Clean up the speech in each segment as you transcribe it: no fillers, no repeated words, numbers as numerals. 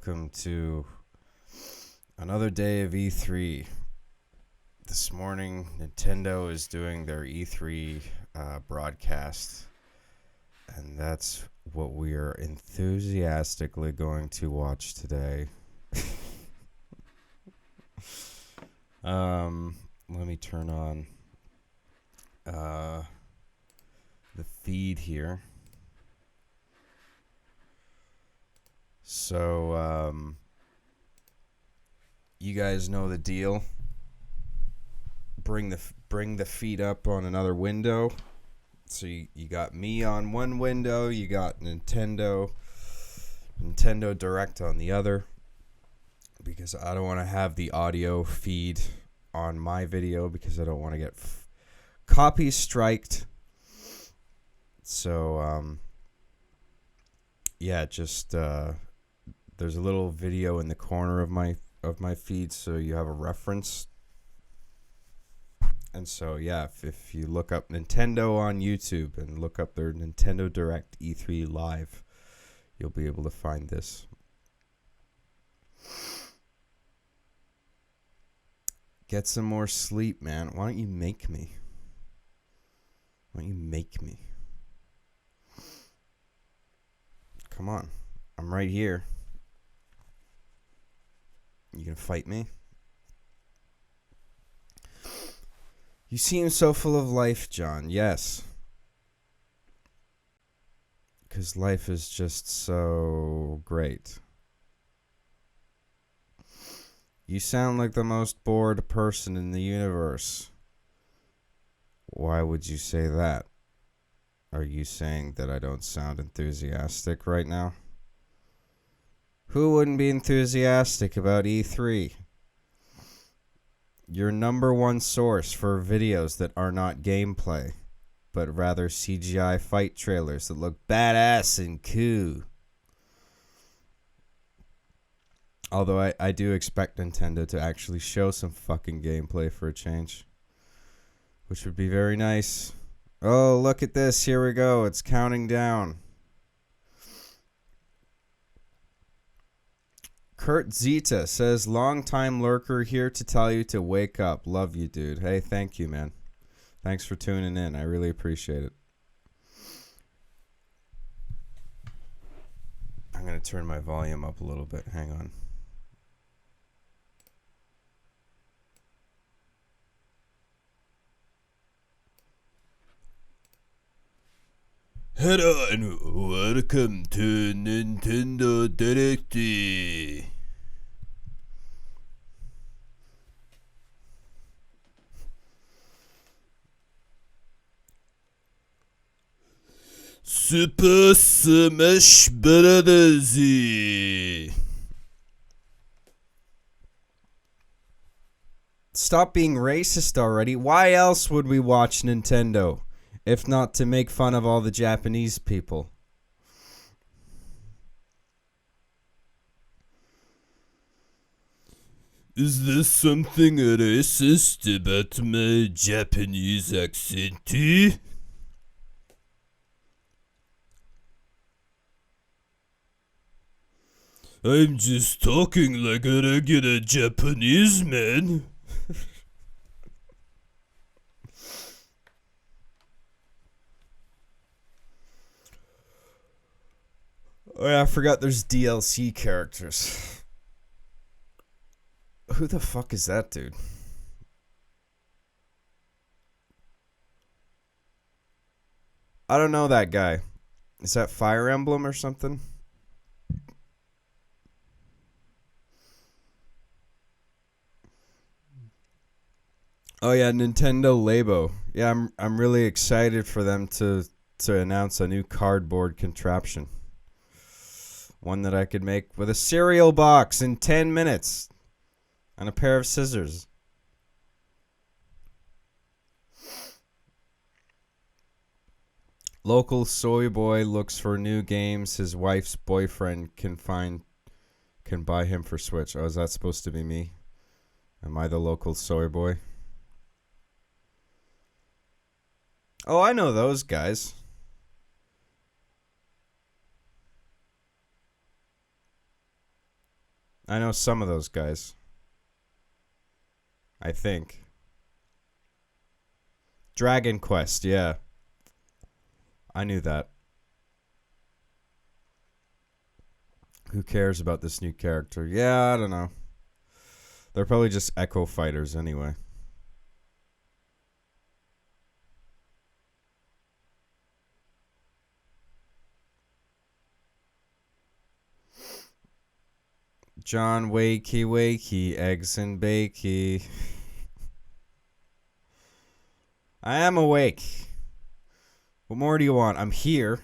welcome to another day of E3. This morning, Nintendo is doing their E3 broadcast, and that's what we are enthusiastically going to watch today. Let me turn on the feed here. So, you guys know the deal. Bring the feed up on another window. So you got me on one window, you got Nintendo Direct on the other, because I don't want to have the audio feed on my video because I don't want to get copy striked. So yeah, just there's a little video in the corner of my feed, so you have a reference. And so, yeah, if you look up Nintendo on YouTube and look up their Nintendo Direct E3 Live, you'll be able to find this. Get some more sleep, man. Why don't you make me? Come on. I'm right here. You gonna fight me? You seem so full of life, John. Yes. Because life is just so great. You sound like the most bored person in the universe. Why would you say that? Are you saying that I don't sound enthusiastic right now? Who wouldn't be enthusiastic about E3? Your number one source for videos that are not gameplay, but rather CGI fight trailers that look badass and cool. Although I do expect Nintendo to actually show some fucking gameplay for a change, which would be very nice. Oh, look at this. Here we go. It's counting down. Kurt Zeta says, long-time lurker here to tell you to wake up. Love you, dude. Hey, thank you, man. Thanks for tuning in. I really appreciate it. I'm going to turn my volume up a little bit. Hang on. Hello and welcome to Nintendo Direct. Super Smash Brothers. Stop being racist already. Why else would we watch Nintendo if not to make fun of all the Japanese people? Is there something racist about my Japanese accent? I'm just talking like a regular Japanese man. Oh yeah, I forgot there's DLC characters. Who the fuck is that dude? I don't know that guy. Is that Fire Emblem or something? Oh yeah, Nintendo Labo. Yeah, I'm really excited for them to announce a new cardboard contraption. One that I could make with a cereal box in 10 minutes and a pair of scissors. Local soy boy looks for new games his wife's boyfriend can buy him for Switch. Oh, is that supposed to be me? Am I the local soy boy? Oh, I know those guys. I know some of those guys. I think. Dragon Quest, yeah. I knew that. Who cares about this new character? Yeah, I don't know. They're probably just Echo Fighters anyway. John Wakey Wakey, eggs and bakey. I am awake. What more do you want? I'm here.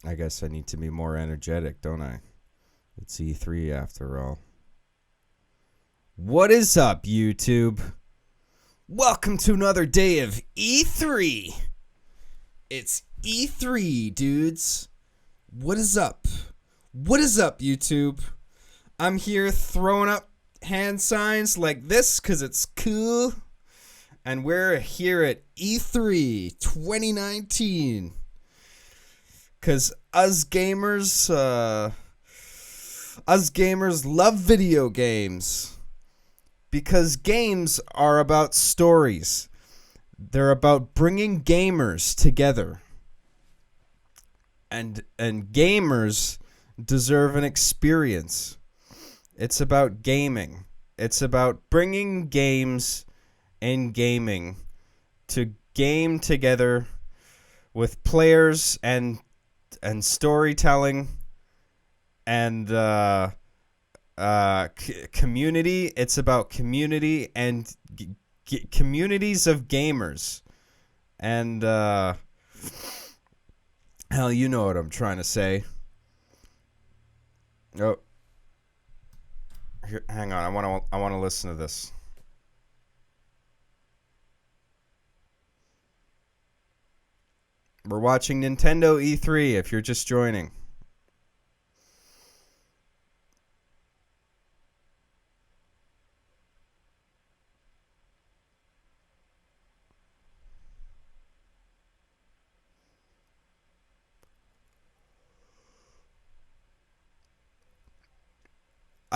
I guess I need to be more energetic, don't I? It's E3 after all. What is up, YouTube? Welcome to another day of E3. It's E3, dudes. What is up? What is up, YouTube? I'm here throwing up hand signs like this because it's cool. And we're here at E3 2019. Because us gamers love video games. Because games are about stories. They're about bringing gamers together. And gamers deserve an experience. It's about gaming. It's about bringing games and gaming to game together with players and storytelling and community. It's about community and communities of gamers. And hell, you know what I'm trying to say. Oh, here, hang on. I want to listen to this. We're watching Nintendo E3 if you're just joining.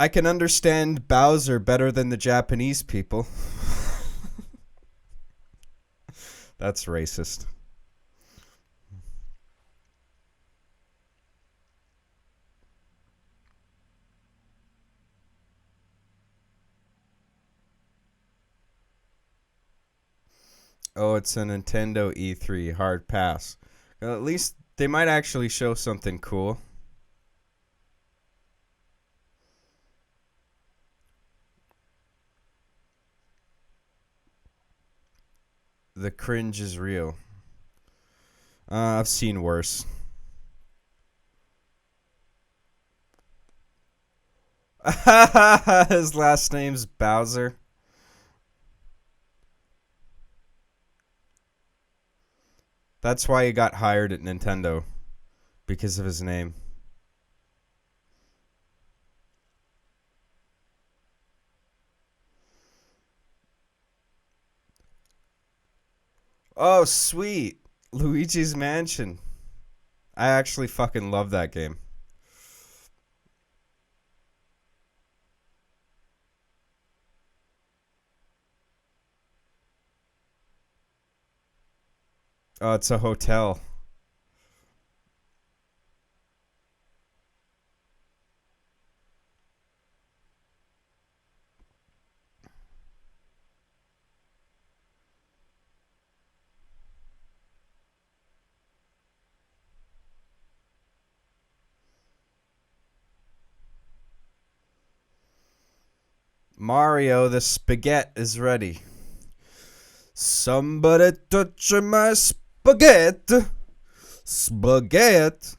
I can understand Bowser better than the Japanese people. That's racist. Oh, it's a Nintendo E3 hard pass. At least they might actually show something cool. The cringe is real. I've seen worse. His last name's Bowser. That's why he got hired at Nintendo. Because of his name. Oh, sweet. Luigi's Mansion. I actually fucking love that game. Oh, it's a hotel. Mario, the spaghetti is ready. Somebody touch my spaghetti. Spaghetti.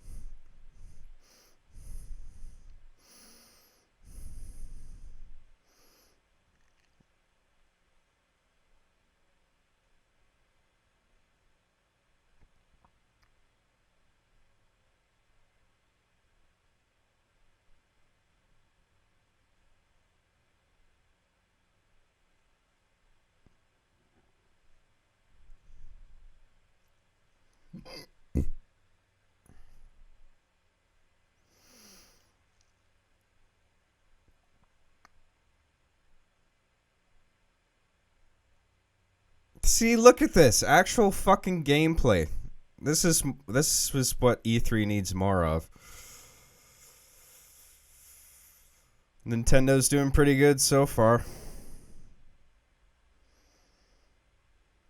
See, look at this. Actual fucking gameplay. This is what E3 needs more of. Nintendo's doing pretty good so far.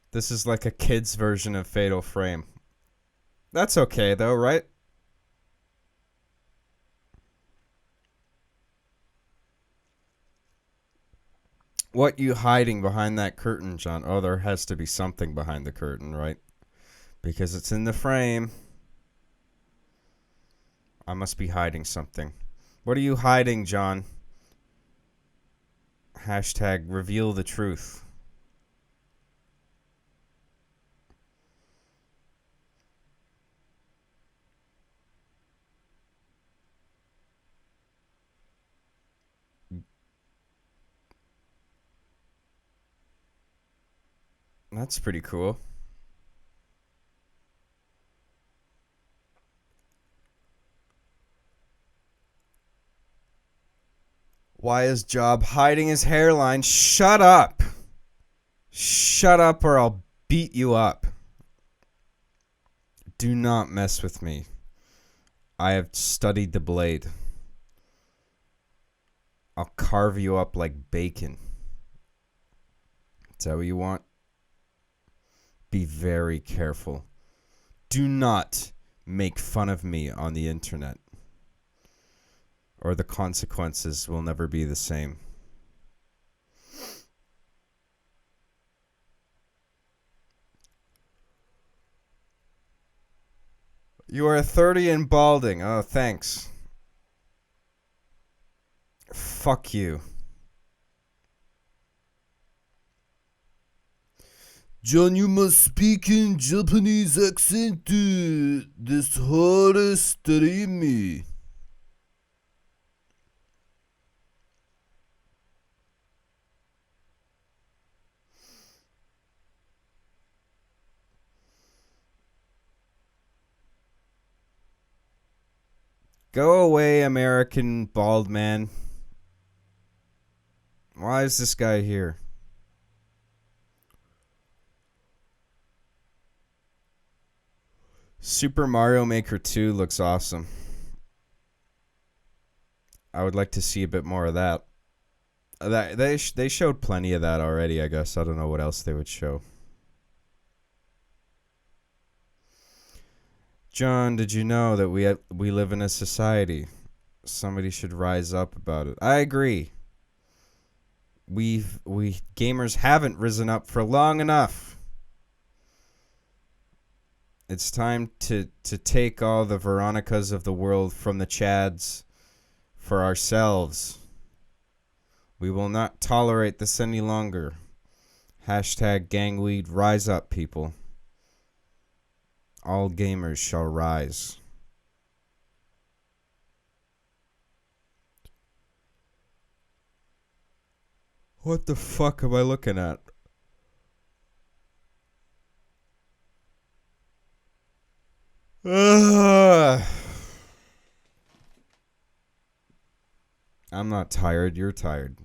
This is like a kid's version of Fatal Frame. That's okay though, right? What you hiding behind that curtain, John? Oh, there has to be something behind the curtain, right? Because it's in the frame. I must be hiding something. What are you hiding, John? Hashtag reveal the truth. That's pretty cool. Why is Job hiding his hairline? Shut up. Shut up or I'll beat you up. Do not mess with me. I have studied the blade. I'll carve you up like bacon. Is that what you want? Be very careful. Do not make fun of me on the internet, or the consequences will never be the same. You are 30 and balding. Oh, thanks. Fuck you. John, you must speak in Japanese accent. This hard stream me. Go away, American bald man. Why is this guy here? Super Mario Maker 2 looks awesome. I would like to see a bit more of that. They showed plenty of that already, I guess. I don't know what else they would show. John, did you know that we live in a society? Somebody should rise up about it. I agree. We gamers haven't risen up for long enough. It's time to take all the Veronicas of the world from the Chads for ourselves. We will not tolerate this any longer. Hashtag gangweed, rise up, people. All gamers shall rise. What the fuck am I looking at? I'm not tired. You're tired.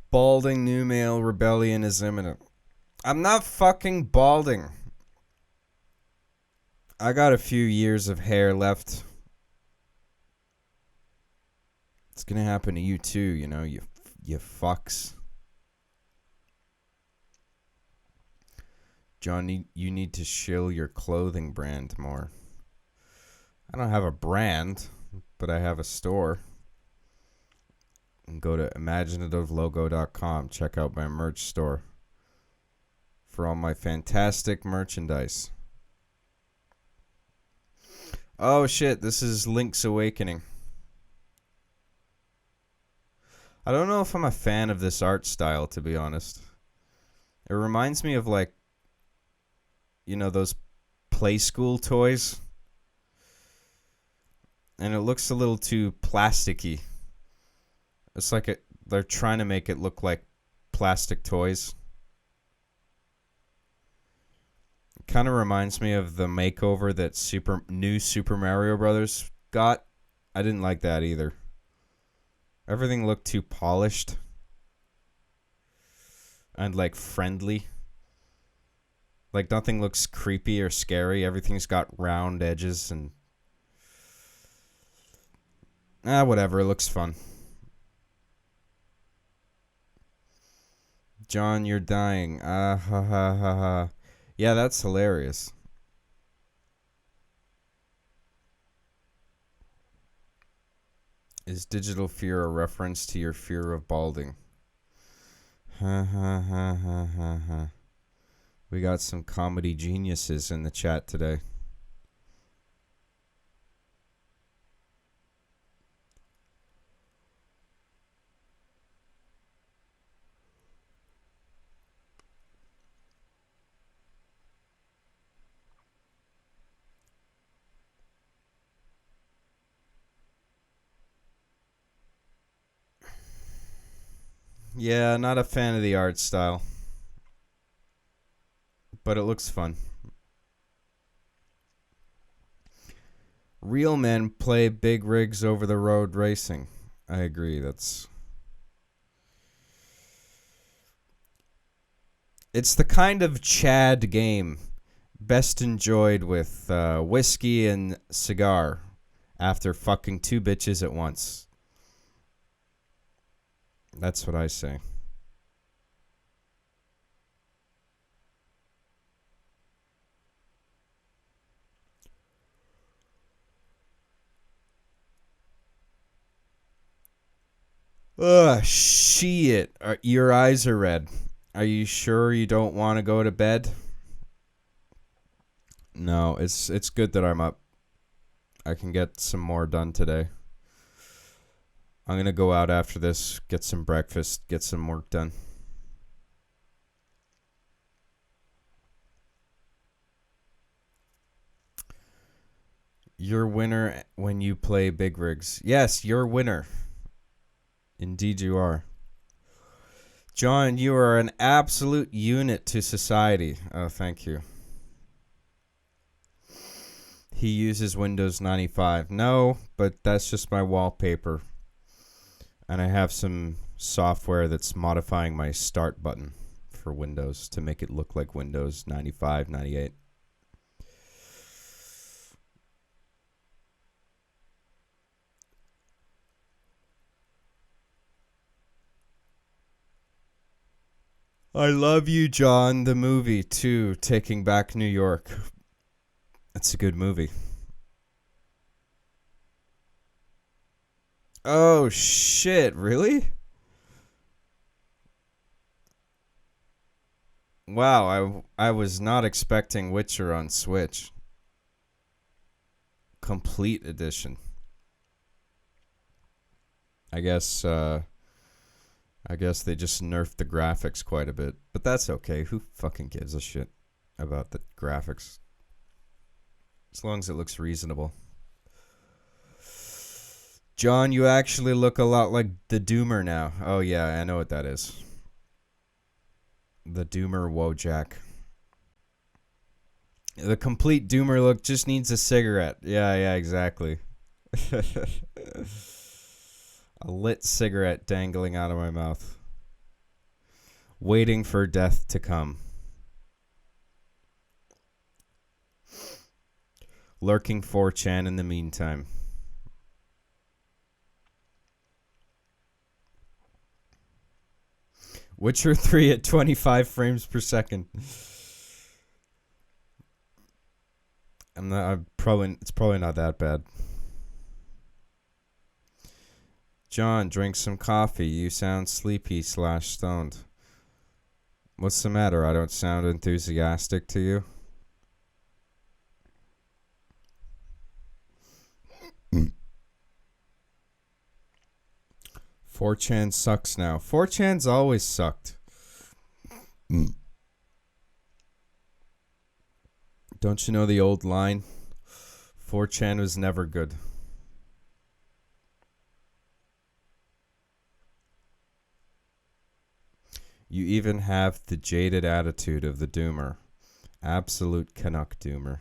Balding new male rebellion is imminent. I'm not fucking balding. I got a few years of hair left. It's gonna happen to you too, you know, you fucks. John, you need to shill your clothing brand more. I don't have a brand, but I have a store. And go to imaginativelogo.com. Check out my merch store for all my fantastic merchandise. Oh shit, this is Link's Awakening. I don't know if I'm a fan of this art style, to be honest. It reminds me of, like, you know, those play school toys. And it looks a little too plasticky. It's like they're trying to make it look like plastic toys. Kind of reminds me of the makeover that new Super Mario Brothers got. I didn't like that either. Everything looked too polished and like friendly. Like nothing looks creepy or scary. Everything's got round edges and whatever. It looks fun. John, you're dying. Ah ha ha ha ha. Yeah, that's hilarious. Is digital fear a reference to your fear of balding? Ha ha ha ha ha ha. We got some comedy geniuses in the chat today. Yeah, not a fan of the art style, but it looks fun. Real men play big rigs over the road racing. I agree. It's the kind of Chad game best enjoyed with whiskey and cigar after fucking two bitches at once. That's what I say. Ugh, shit. Your eyes are red. Are you sure you don't want to go to bed? No, it's good that I'm up. I can get some more done today. I'm going to go out after this, get some breakfast, get some work done. You're winner when you play big rigs. Yes, you're winner. Indeed you are. John, you are an absolute unit to society. Oh, thank you. He uses Windows 95. No, but that's just my wallpaper. And I have some software that's modifying my start button for Windows to make it look like Windows 95, 98. I Love You, John, the movie, too, Taking Back New York. That's a good movie. Oh, shit, really? Wow, I was not expecting Witcher on Switch. Complete edition. I guess they just nerfed the graphics quite a bit, but that's okay. Who fucking gives a shit about the graphics? As long as it looks reasonable. John, you actually look a lot like the Doomer now. Oh yeah, I know what that is. The Doomer Wojak. The complete Doomer look just needs a cigarette. Yeah, exactly. A lit cigarette dangling out of my mouth. Waiting for death to come. Lurking 4chan in the meantime. Witcher 3 at 25 frames per second. It's probably not that bad. John, drink some coffee. You sound sleepy/stoned. What's the matter? I don't sound enthusiastic to you? 4chan sucks now. 4chan's always sucked. Don't you know the old line? 4chan was never good. You even have the jaded attitude of the Doomer. Absolute Canuck doomer.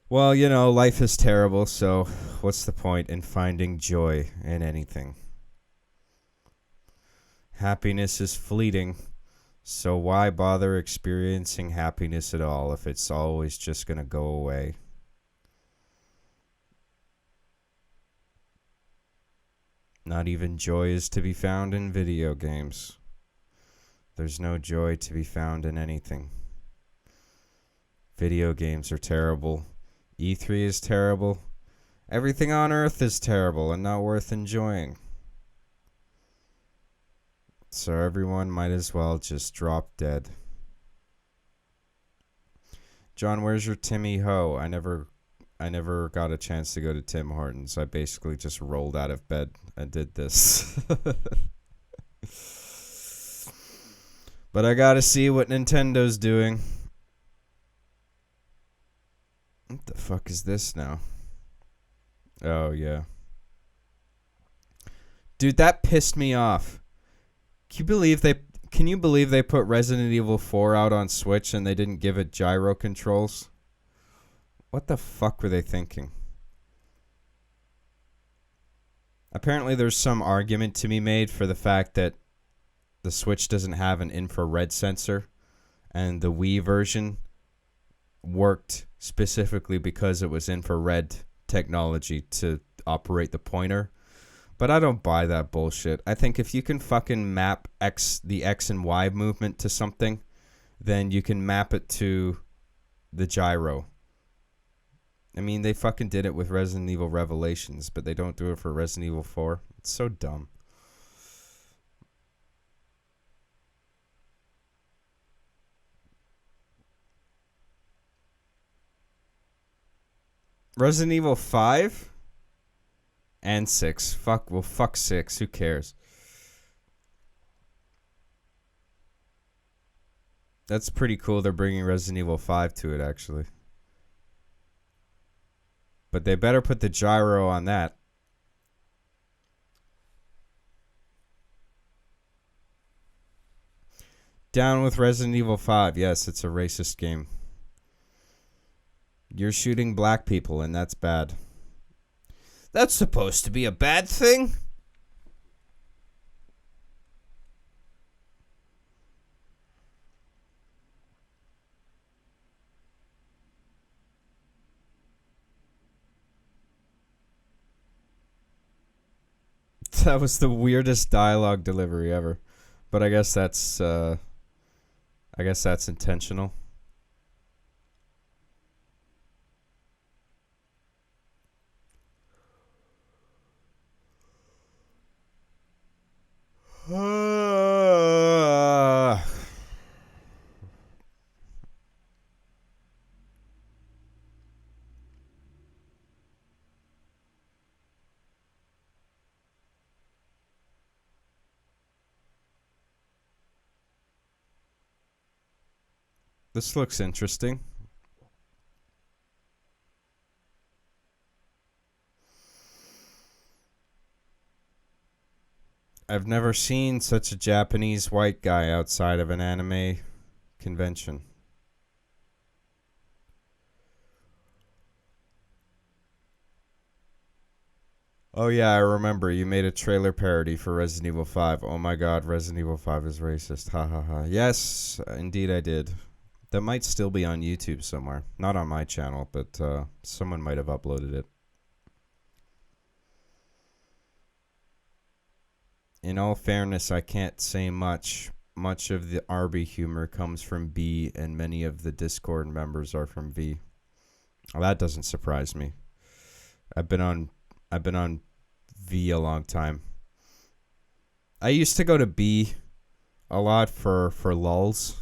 Well, you know, life is terrible, so what's the point in finding joy in anything? Happiness is fleeting, so why bother experiencing happiness at all if it's always just going to go away? Not even joy is to be found in video games. There's no joy to be found in anything. Video games are terrible. E3 is terrible. Everything on Earth is terrible and not worth enjoying. So everyone might as well just drop dead. John, where's your Timmy Ho? I never got a chance to go to Tim Hortons. I basically just rolled out of bed and did this. But I gotta see what Nintendo's doing. What the fuck is this now? Oh, yeah. Dude, that pissed me off. Can you believe they put Resident Evil 4 out on Switch and they didn't give it gyro controls? What the fuck were they thinking? Apparently there's some argument to be made for the fact that the Switch doesn't have an infrared sensor, and the Wii version worked specifically because it was infrared technology to operate the pointer. But I don't buy that bullshit. I think if you can fucking map the X and Y movement to something, then you can map it to the gyro. I mean, they fucking did it with Resident Evil Revelations, but they don't do it for Resident Evil 4. It's so dumb. Resident Evil 5 and 6. Fuck 6. Who cares? That's pretty cool. They're bringing Resident Evil 5 to it, actually. But they better put the gyro on that. Down with Resident Evil 5. Yes, it's a racist game. You're shooting black people, and that's bad. That's supposed to be a bad thing? That was the weirdest dialogue delivery ever. But I guess that's intentional. This looks interesting. I've never seen such a Japanese white guy outside of an anime convention. Oh yeah, I remember. You made a trailer parody for Resident Evil 5. Oh my god, Resident Evil 5 is racist. Ha ha ha. Yes, indeed I did. That might still be on YouTube somewhere. Not on my channel, but someone might have uploaded it. In all fairness, I can't say much. Much of the Arby humor comes from B, and many of the Discord members are from V. Well, that doesn't surprise me. I've been on V a long time. I used to go to B a lot for lulz,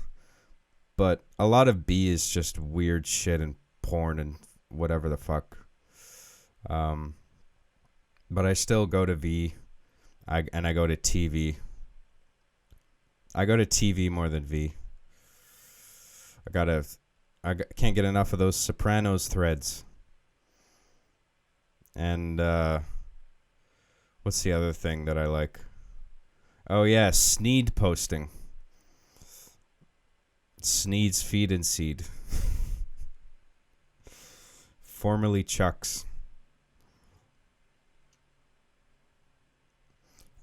but a lot of B is just weird shit and porn and whatever the fuck. But I still go to V. I go to TV. I go to TV more than V. I can't get enough of those Sopranos threads. And what's the other thing that I like? Oh yeah, Sneed posting. Sneed's Feed and Seed. Formerly Chuck's.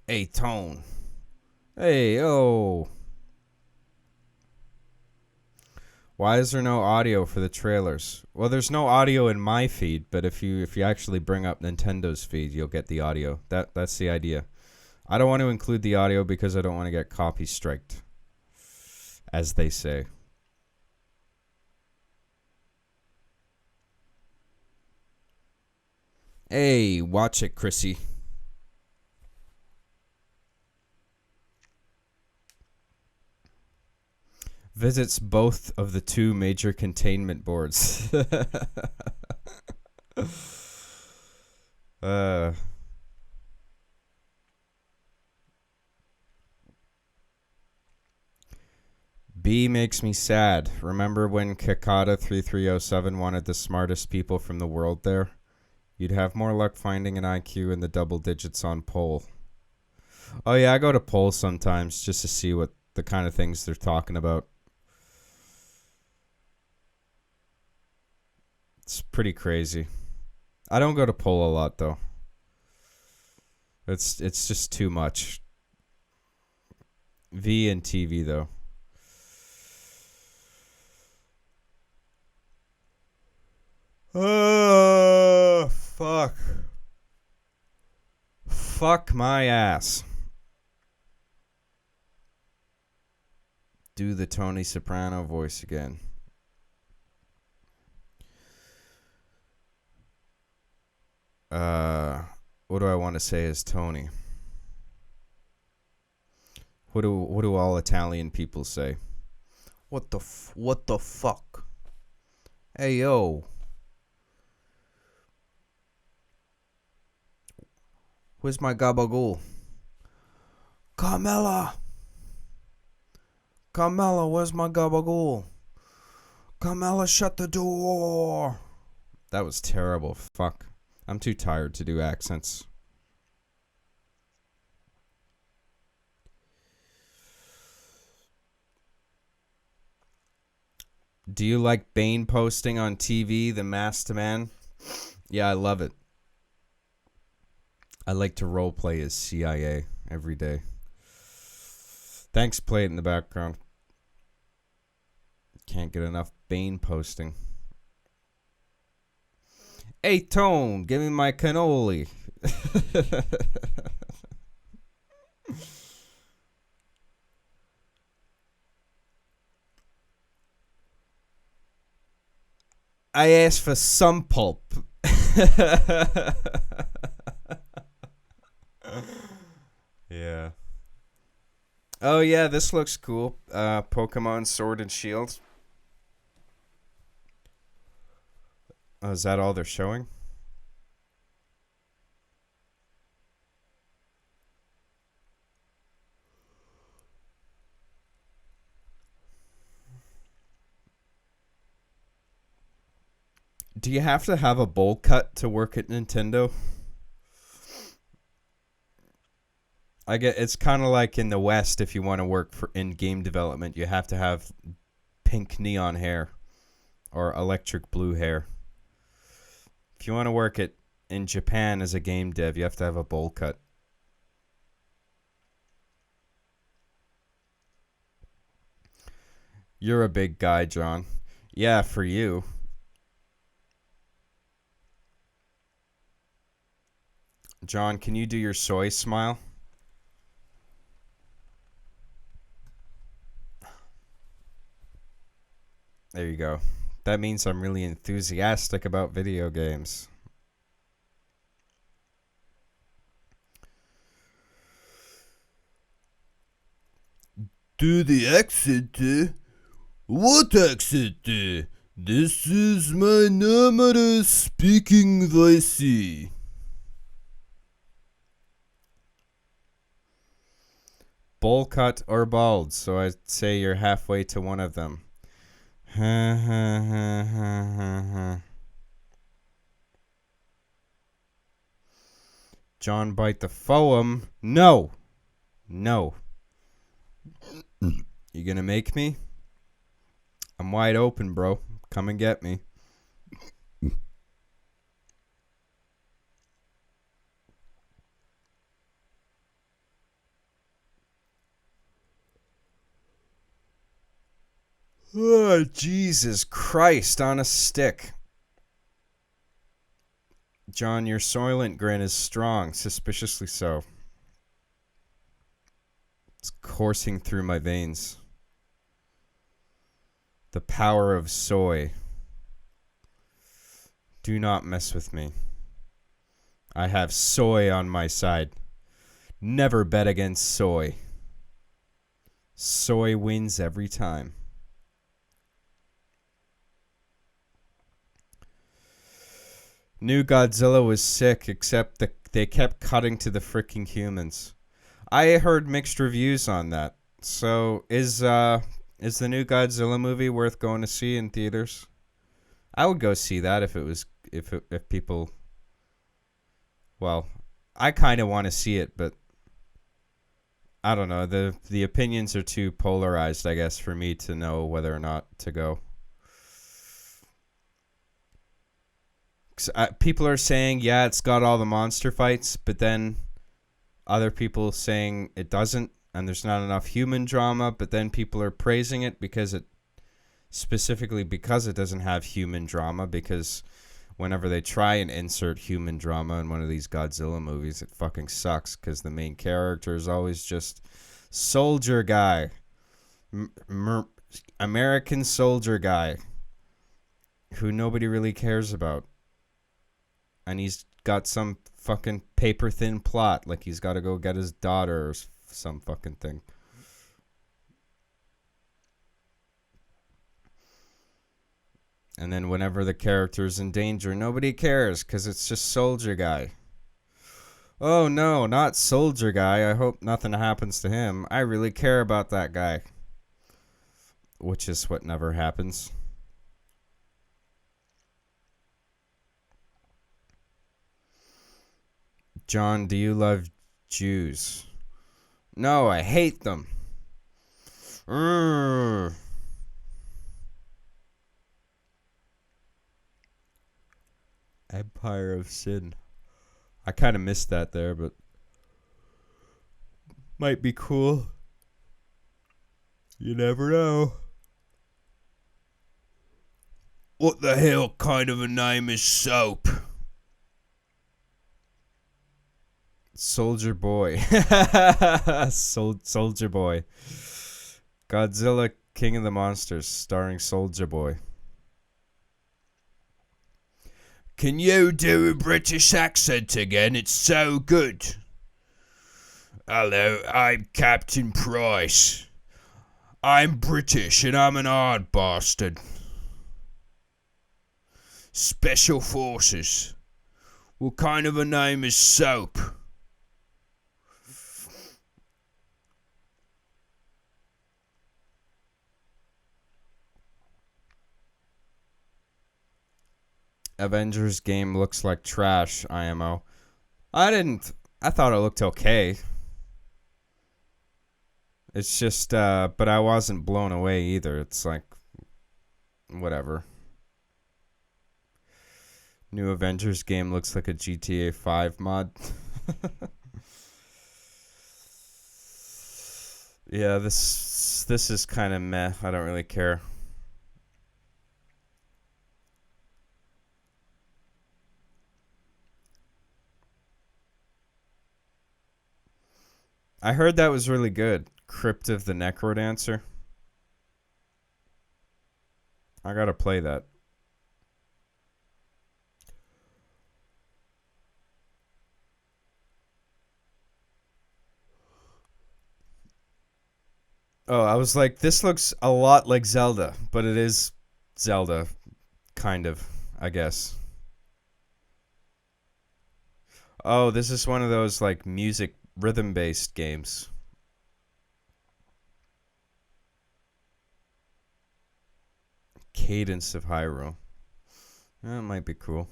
Hey, Tone. Hey, oh. Why is there no audio for the trailers? Well, there's no audio in my feed, but if you actually bring up Nintendo's feed, you'll get the audio. That's the idea. I don't want to include the audio because I don't want to get copy striked, as they say. Hey, watch it, Chrissy. Visits both of the two major containment boards. B makes me sad. Remember when Kakata 3307 wanted the smartest people from the world there? You'd have more luck finding an IQ in the double digits on poll. Oh yeah, I go to poll sometimes just to see what the kind of things they're talking about. It's pretty crazy. I don't go to poll a lot though. It's just too much. V and TV though. Oh, fuck. Fuck my ass. Do the Tony Soprano voice again. What do I want to say as Tony? What do all Italian people say? What the fuck? Hey yo. Where's my gabagool? Carmela, where's my gabagool? Carmela, shut the door. That was terrible. Fuck. I'm too tired to do accents. Do you like Bane posting on TV, The Masked Man? Yeah, I love it. I like to roleplay as CIA every day. Thanks, play it in the background. Can't get enough Bane posting. Hey, Tone, give me my cannoli. I asked for some pulp. Yeah. Oh yeah, this looks cool. Pokemon Sword and Shield. Oh, is that all they're showing? Do you have to have a bowl cut to work at Nintendo? I get it's kind of like in the West. If you want to work in game development, you have to have pink neon hair or electric blue hair. If you want to work in Japan as a game dev, you have to have a bowl cut. You're a big guy, John. Yeah, for you. John, can you do your soy smile? There you go. That means I'm really enthusiastic about video games. Do the accent. What accent? This is my number speaking voice. Bowl cut or bald, so I'd say you're halfway to one of them. John bite the foam. No. You gonna make me? I'm wide open, bro. Come and get me. Oh, Jesus Christ on a stick. John, your Soylent grin is strong, suspiciously so. It's coursing through my veins. The power of soy. Do not mess with me. I have soy on my side. Never bet against soy. Soy wins every time. New Godzilla was sick, except they kept cutting to the freaking humans. I heard mixed reviews on that. So is the new Godzilla movie worth going to see in theaters? I would go see that if people. Well, I kind of want to see it, but I don't know. The opinions are too polarized, I guess, for me to know whether or not to go. People are saying, yeah, it's got all the monster fights, but then other people saying it doesn't, and there's not enough human drama, but then people are praising it because it doesn't have human drama, because whenever they try and insert human drama in one of these Godzilla movies, it fucking sucks, because the main character is always just soldier guy. American soldier guy who nobody really cares about. And he's got some fucking paper thin plot, like he's got to go get his daughter or some fucking thing. And then whenever the character's in danger, nobody cares because it's just soldier guy. Oh no, not soldier guy. I hope nothing happens to him. I really care about that guy. Which is what never happens. John, do you love Jews? No, I hate them. Empire of Sin. I kind of missed that there, but might be cool. You never know. What the hell kind of a name is Soap? Soldier Boy. Soldier Boy. Godzilla King of the Monsters, starring Soldier Boy. Can you do a British accent again? It's so good. Hello, I'm Captain Price. I'm British and I'm an hard bastard. Special Forces. What kind of a name is Soap? Avengers game looks like trash, IMO. I thought it looked okay. It's just, but I wasn't blown away either. It's like, whatever. New Avengers game looks like a GTA 5 mod. Yeah, this is kind of meh. I don't really care. I heard that was really good. Crypt of the Necrodancer. I gotta play that. Oh, I was like, this looks a lot like Zelda, but it is Zelda, kind of, I guess. Oh, this is one of those, like, music rhythm-based games. Cadence of Hyrule. That might be cool.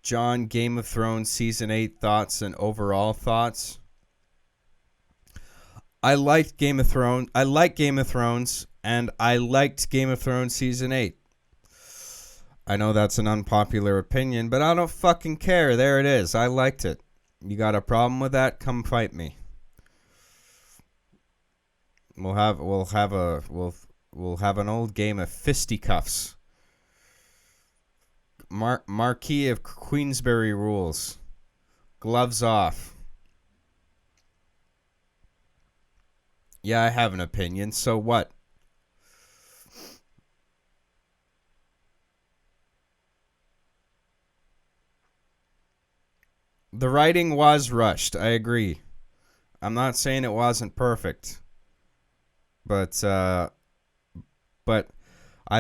John, Game of Thrones Season 8 thoughts and overall thoughts? I liked Game of Thrones. I like Game of Thrones, and I liked Game of Thrones season 8. I know that's an unpopular opinion, but I don't fucking care. There it is. I liked it. You got a problem with that? Come fight me. We'll have an old game of fisticuffs. Marquis of Queensberry rules. Gloves off. Yeah, I have an opinion. So what? The writing was rushed. I agree. I'm not saying it wasn't perfect. But I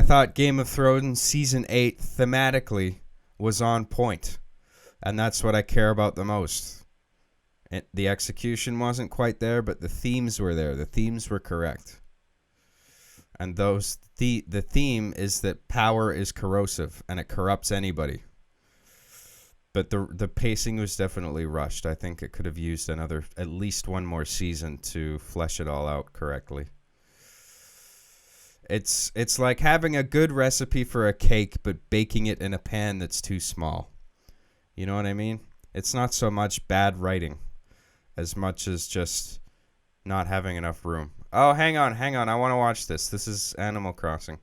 thought Game of Thrones Season 8 thematically was on point. And that's what I care about the most. The execution wasn't quite there, but the themes were there. The themes were correct. And the theme is that power is corrosive and it corrupts anybody. But the pacing was definitely rushed. I think it could have used at least one more season to flesh it all out correctly. It's like having a good recipe for a cake, but baking it in a pan that's too small. You know what I mean? It's not so much bad writing as much as just not having enough room. Oh, hang on. I want to watch this. This is Animal Crossing.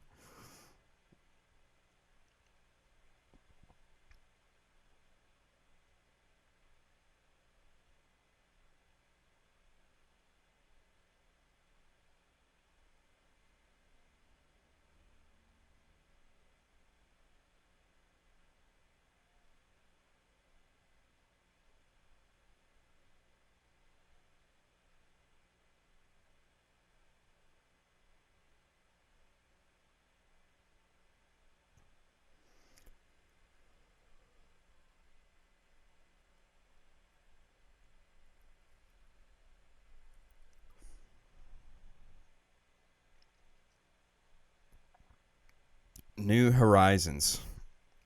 New Horizons,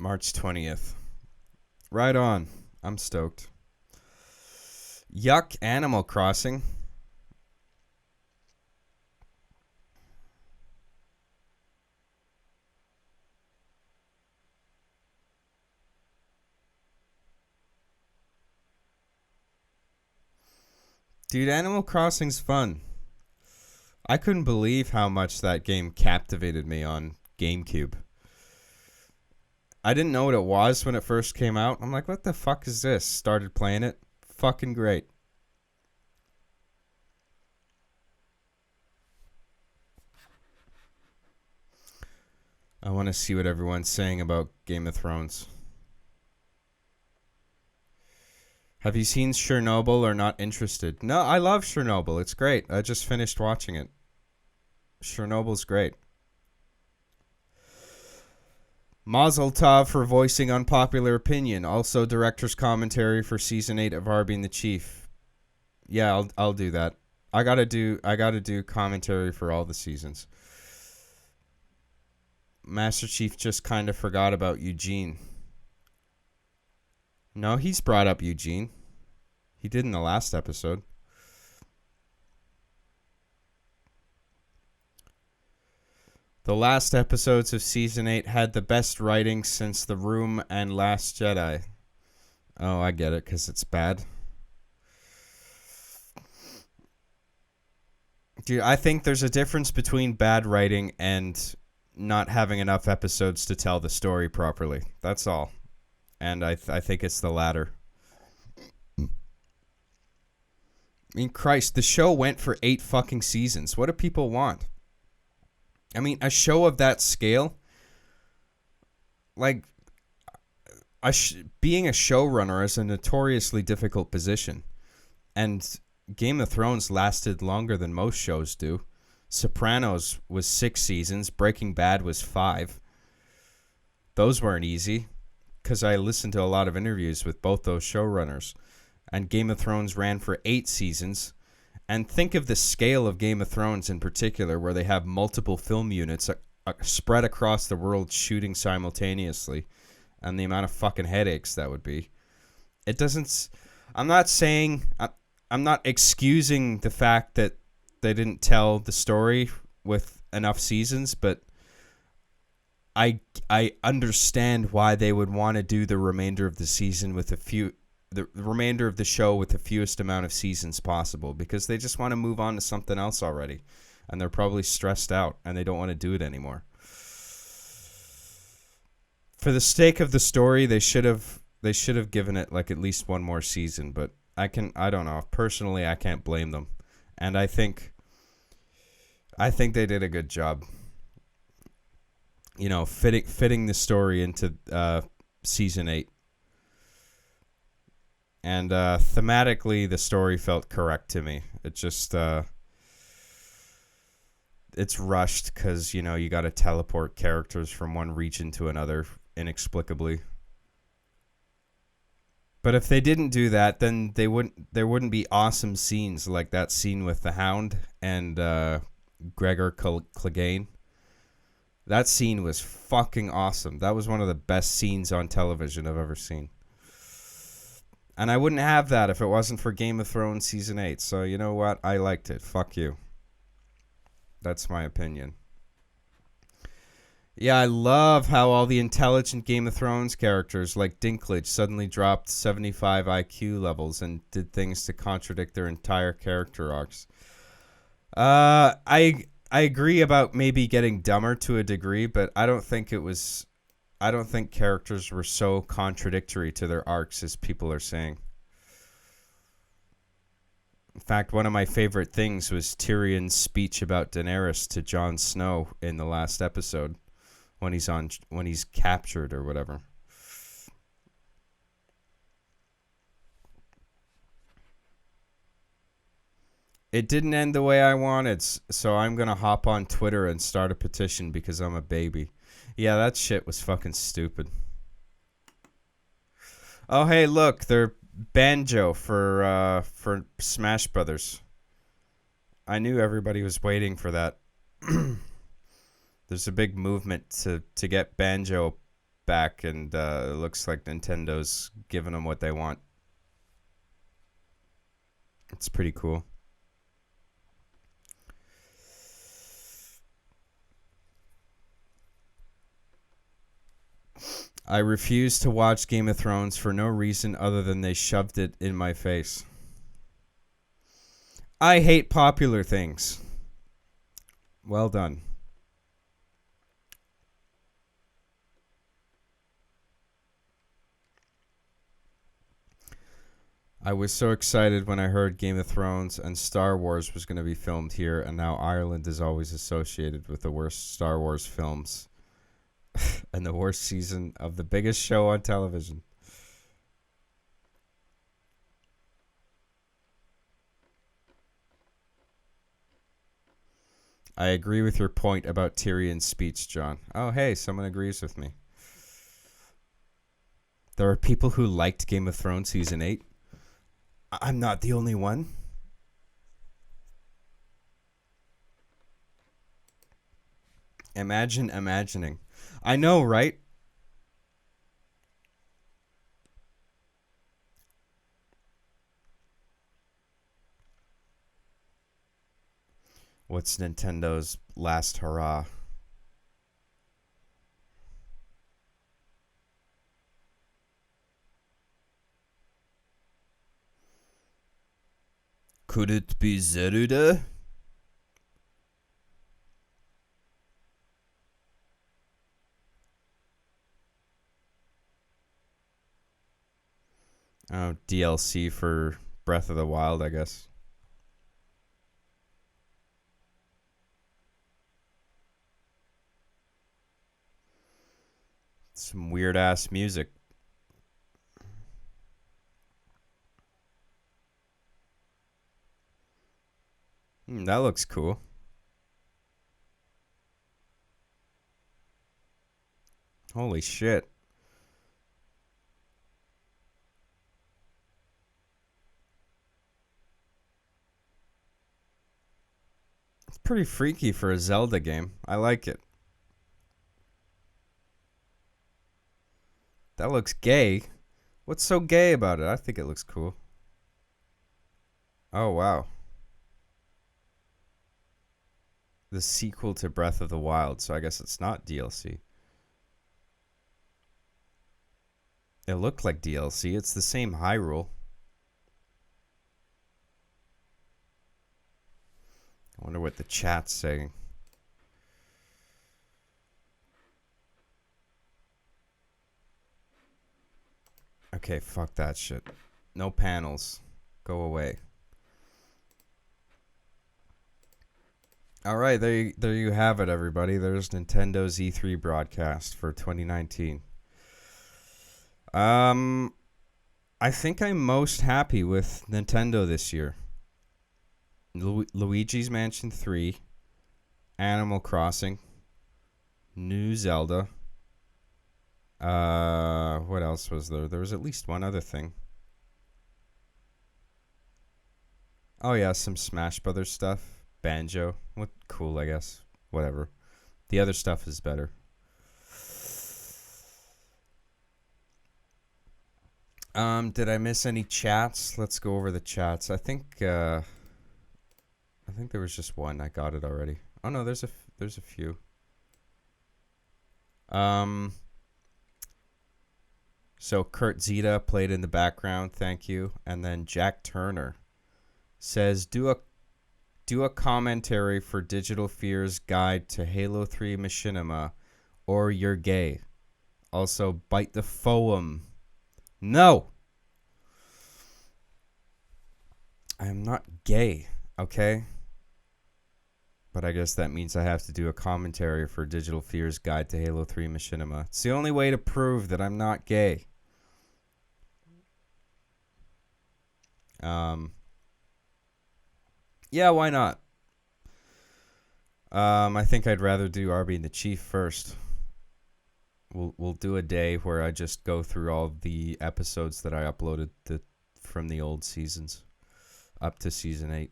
March 20th. Right on. I'm stoked. Yuck, Animal Crossing. Dude, Animal Crossing's fun. I couldn't believe how much that game captivated me on GameCube. I didn't know what it was when it first came out. I'm like, what the fuck is this? Started playing it. Fucking great. I want to see what everyone's saying about Game of Thrones. Have you seen Chernobyl or not interested? No, I love Chernobyl. It's great. I just finished watching it. Chernobyl's great. Mazel tov for voicing unpopular opinion. Also, director's commentary for season 8 of Arby and the Chief. Yeah, I'll do that. I gotta do commentary for all the seasons. Master Chief just kind of forgot about Eugene. No, he's brought up Eugene. He did in the last episode. The last episodes of Season 8 had the best writing since The Room and Last Jedi. Oh, I get it, because it's bad. Dude, I think there's a difference between bad writing and not having enough episodes to tell the story properly. That's all. And I think it's the latter. I mean, Christ, the show went for 8 fucking seasons. What do people want? I mean, a show of that scale, like, being a showrunner is a notoriously difficult position. And Game of Thrones lasted longer than most shows do. Sopranos was 6 seasons. Breaking Bad was 5. Those weren't easy, because I listened to a lot of interviews with both those showrunners. And Game of Thrones ran for 8 seasons. And think of the scale of Game of Thrones in particular, where they have multiple film units spread across the world shooting simultaneously, and the amount of fucking headaches that would be. It doesn't... I'm not excusing the fact that they didn't tell the story with enough seasons, but I understand why they would want to do the remainder of the season with the remainder of the show with the fewest amount of seasons possible, because they just want to move on to something else already, and they're probably stressed out and they don't want to do it anymore. For the sake of the story, they should have given it like at least one more season, but I don't know. Personally, I can't blame them. And I think they did a good job. You know, fitting the story into season 8. And thematically, the story felt correct to me. It just it's rushed because, you know, you got to teleport characters from one region to another inexplicably. But if they didn't do that, then there wouldn't be awesome scenes like that scene with the Hound and Gregor Clegane. That scene was fucking awesome. That was one of the best scenes on television I've ever seen. And I wouldn't have that if it wasn't for Game of Thrones Season 8. So you know what? I liked it. Fuck you. That's my opinion. Yeah, I love how all the intelligent Game of Thrones characters like Dinklage suddenly dropped 75 IQ levels and did things to contradict their entire character arcs. I agree about maybe getting dumber to a degree, but I don't think characters were so contradictory to their arcs as people are saying. In fact, one of my favorite things was Tyrion's speech about Daenerys to Jon Snow in the last episode when he's captured or whatever. It didn't end the way I wanted, so I'm going to hop on Twitter and start a petition because I'm a baby. Yeah, that shit was fucking stupid. Oh, hey, look, they're Banjo for Smash Brothers. I knew everybody was waiting for that. There's a big movement to get Banjo back, and it looks like Nintendo's giving them what they want. It's pretty cool. I refuse to watch Game of Thrones for no reason other than they shoved it in my face. I hate popular things. Well done. I was so excited when I heard Game of Thrones and Star Wars was going to be filmed here, and now Ireland is always associated with the worst Star Wars films and the worst season of the biggest show on television. I agree with your point about Tyrion's speech, John. Oh, hey, someone agrees with me. There are people who liked Game of Thrones Season 8. I'm not the only one. Imagine imagining. I know, right? What's Nintendo's last hurrah? Could it be Zelda? Oh, DLC for Breath of the Wild, I guess. Some weird ass music. That looks cool. Holy shit. It's pretty freaky for a Zelda game. I like it. That looks gay. What's so gay about it? I think it looks cool. Oh, wow. the sequel to Breath of the Wild, so I guess it's not DLC. It looked like DLC. It's the same Hyrule. I wonder what the chat's saying. Okay, fuck that shit. No panels. Go away. All right, there you have it, everybody. There's Nintendo's E3 broadcast for 2019. I think I'm most happy with Nintendo this year. Luigi's Mansion 3, Animal Crossing, new Zelda. What else was there? There was at least one other thing. Oh yeah, some Smash Brothers stuff. Banjo. What cool, I guess. Whatever. The other stuff is better. Did I miss any chats? Let's go over the chats. I think there was just one. I got it already. Oh no, there's a few. So Kurt Zeta played in the background, thank you. And then Jack Turner says do a commentary for Digital Fear's guide to Halo 3 Machinima, or you're gay. Also, bite the foam. No! I am not gay, okay? But I guess that means I have to do a commentary for Digital Fear's guide to Halo 3 Machinima. It's the only way to prove that I'm not gay. Yeah, why not? I think I'd rather do Arby and the Chief first. We'll do a day where I just go through all the episodes that I uploaded from the old seasons up to season 8.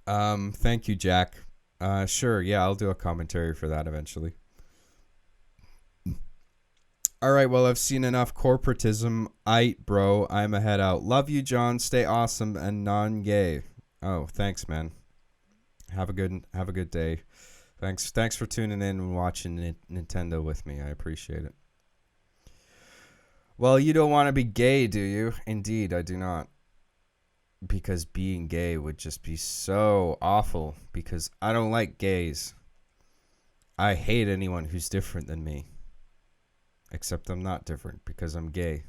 Thank you, Jack. Sure, yeah, I'll do a commentary for that eventually. All right, well, I've seen enough corporatism. Bro, I'm a head out. Love you, John. Stay awesome and non-gay. Oh, thanks, man. Have a good day. Thanks for tuning in and watching Nintendo with me. I appreciate it. Well, you don't want to be gay, do you? Indeed, I do not. Because being gay would just be so awful. Because I don't like gays. I hate anyone who's different than me. Except I'm not different because I'm gay.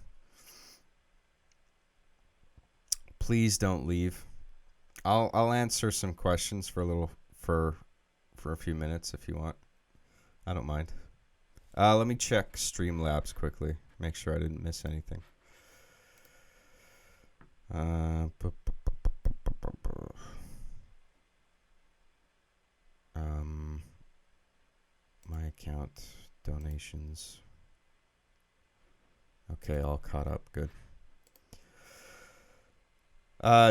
Please don't leave. I'll answer some questions for a few minutes if you want. I don't mind. Let me check Streamlabs quickly. Make sure I didn't miss anything. My account, donations. Okay, all caught up. Good.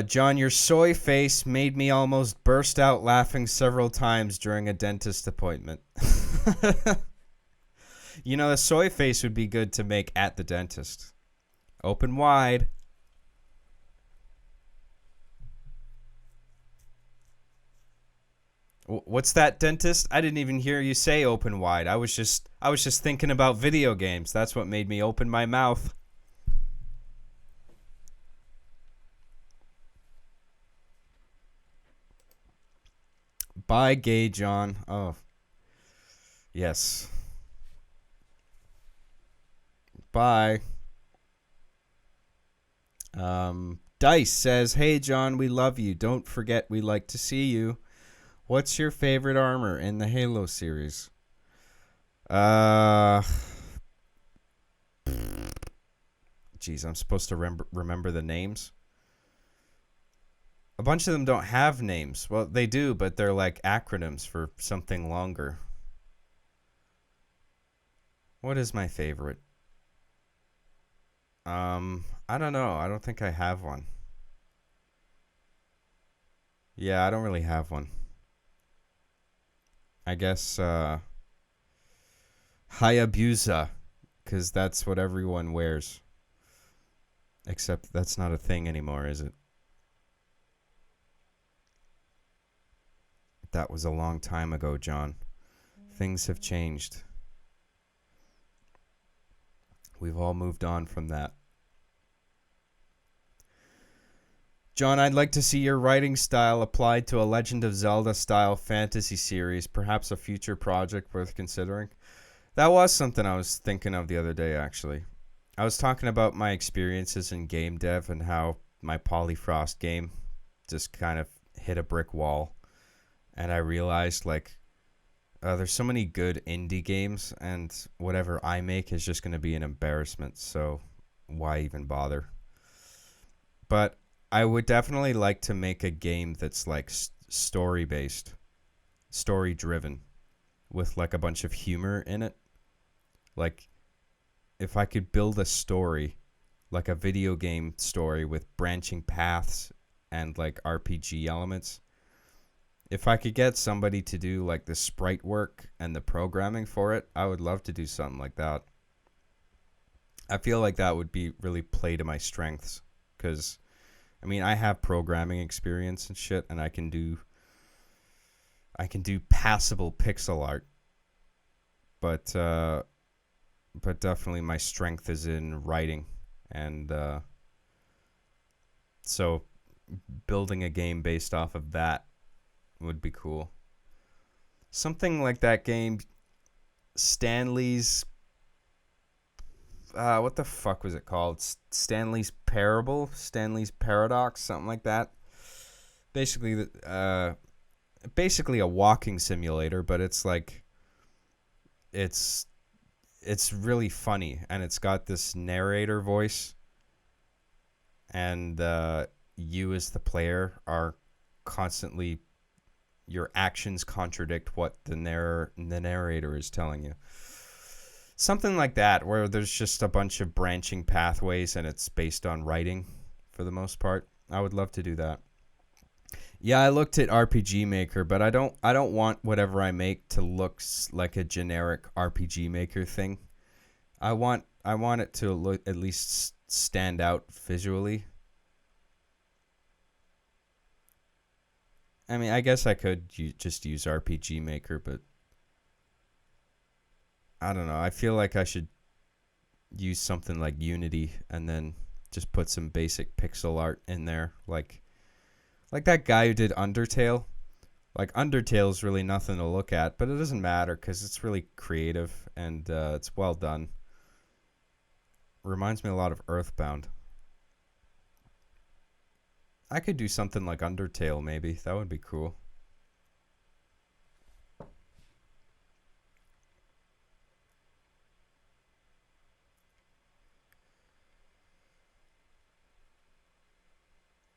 John, your soy face made me almost burst out laughing several times during a dentist appointment. You know, a soy face would be good to make at the dentist. Open wide. What's that, dentist? I didn't even hear you say open wide. I was just thinking about video games. That's what made me open my mouth. Bye, gay John. Oh. Yes. Bye. Dice says, "Hey John, we love you. Don't forget we like to see you. What's your favorite armor in the Halo series?" Geez, I'm supposed to remember the names. A bunch of them don't have names. Well, they do, but they're like acronyms for something longer. What is my favorite? I don't know. I don't think I have one. Yeah, I don't really have one. I guess Hayabusa because that's what everyone wears. Except that's not a thing anymore, is it? That was a long time ago, John. Things have changed. We've all moved on from that. John, I'd like to see your writing style applied to a Legend of Zelda style fantasy series, perhaps a future project worth considering. That was something I was thinking of the other day, actually. I was talking about my experiences in game dev and how my Polyfrost game just kind of hit a brick wall. And I realized, like, there's so many good indie games, and whatever I make is just going to be an embarrassment, so why even bother? But I would definitely like to make a game that's like story based, story driven, with like a bunch of humor in it. Like, if I could build a story, like a video game story with branching paths and like RPG elements, if I could get somebody to do like the sprite work and the programming for it, I would love to do something like that. I feel like that would be really play to my strengths, because I mean, I have programming experience and shit, and I can do passable pixel art, but definitely my strength is in writing, and so building a game based off of that would be cool. Something like that game, Stanley's. What the fuck was it called? Stanley's Parable, Stanley's Paradox, something like that. Basically, basically a walking simulator, but it's like, it's really funny, and it's got this narrator voice, and you as the player are constantly, your actions contradict what the narrator is telling you. Something like that, where there's just a bunch of branching pathways and it's based on writing for the most part. I would love to do that. Yeah, I looked at RPG Maker, but I don't want whatever I make to look like a generic RPG Maker thing. I want it to look, at least stand out visually. I mean, I guess I could just use RPG Maker, but I don't know. I feel like I should use something like Unity and then just put some basic pixel art in there, like that guy who did Undertale. Like, Undertale's really nothing to look at, but it doesn't matter because it's really creative and it's well done. Reminds me a lot of Earthbound. I could do something like Undertale, maybe. That would be cool.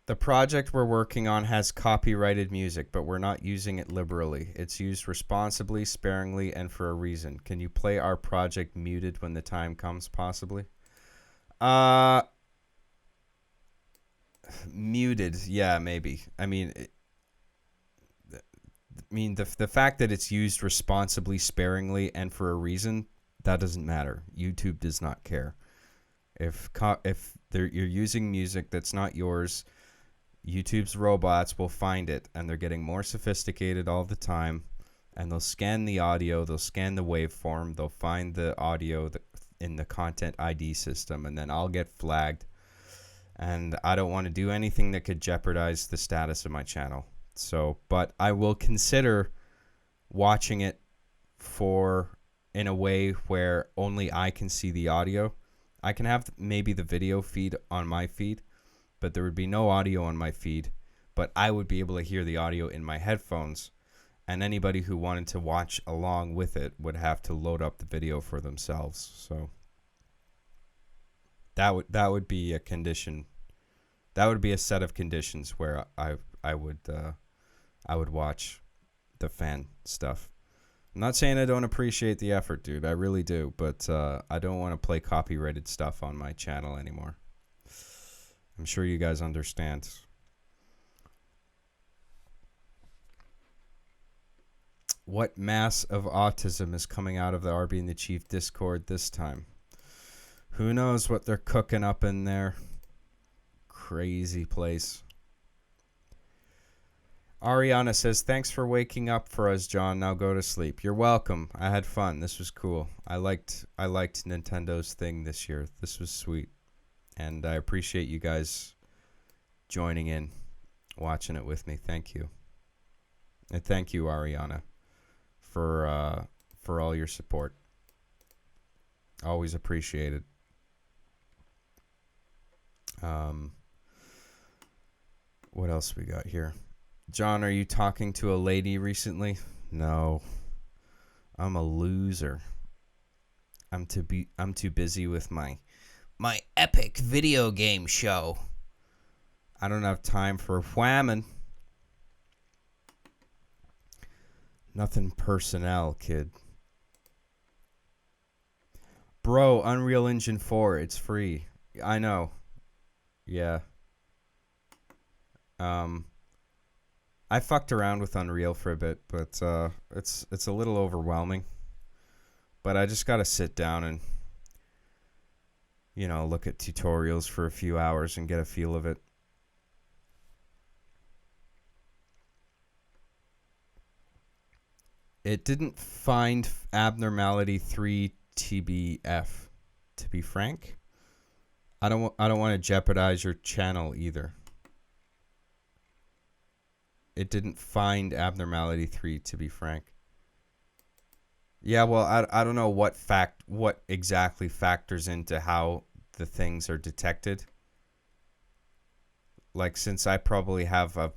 The project we're working on has copyrighted music, but we're not using it liberally. It's used responsibly, sparingly, and for a reason. Can you play our project muted when the time comes, possibly? Muted, yeah, maybe. I mean, the fact that it's used responsibly, sparingly, and for a reason, that doesn't matter. YouTube does not care. If you're using music that's not yours, YouTube's robots will find it, and they're getting more sophisticated all the time, and they'll scan the audio, they'll scan the waveform, they'll find the audio in the content ID system, and then I'll get flagged, and I don't want to do anything that could jeopardize the status of my channel. So, but I will consider watching it in a way where only I can see the audio. I can have maybe the video feed on my feed, but there would be no audio on my feed, but I would be able to hear the audio in my headphones, and anybody who wanted to watch along with it would have to load up the video for themselves. So that would be a condition. That would be a set of conditions where I would watch the fan stuff. I'm not saying I don't appreciate the effort, dude. I really do, but I don't want to play copyrighted stuff on my channel anymore. I'm sure you guys understand. What mass of autism is coming out of the RB and the Chief Discord this time? Who knows what they're cooking up in there? Crazy place. Ariana says, thanks for waking up for us, John. Now go to sleep. You're welcome. I had fun. This was cool. I liked Nintendo's thing this year. This was sweet. And I appreciate you guys joining in, watching it with me. Thank you. And thank you, Ariana, for all your support. Always appreciated. What else we got here? John, are you talking to a lady recently? No. I'm a loser. I'm too busy with my epic video game show. I don't have time for whamming. Nothing personnel, kid. Bro, Unreal Engine 4, it's free. I know. Yeah. I fucked around with Unreal for a bit, but it's a little overwhelming. But I just got to sit down and, you know, look at tutorials for a few hours and get a feel of it. It didn't find abnormality 3 TBF, to be frank. I don't want to jeopardize your channel either. It didn't find abnormality 3, to be frank. Yeah, well, I don't know what exactly factors into how the things are detected. Like, since I probably have a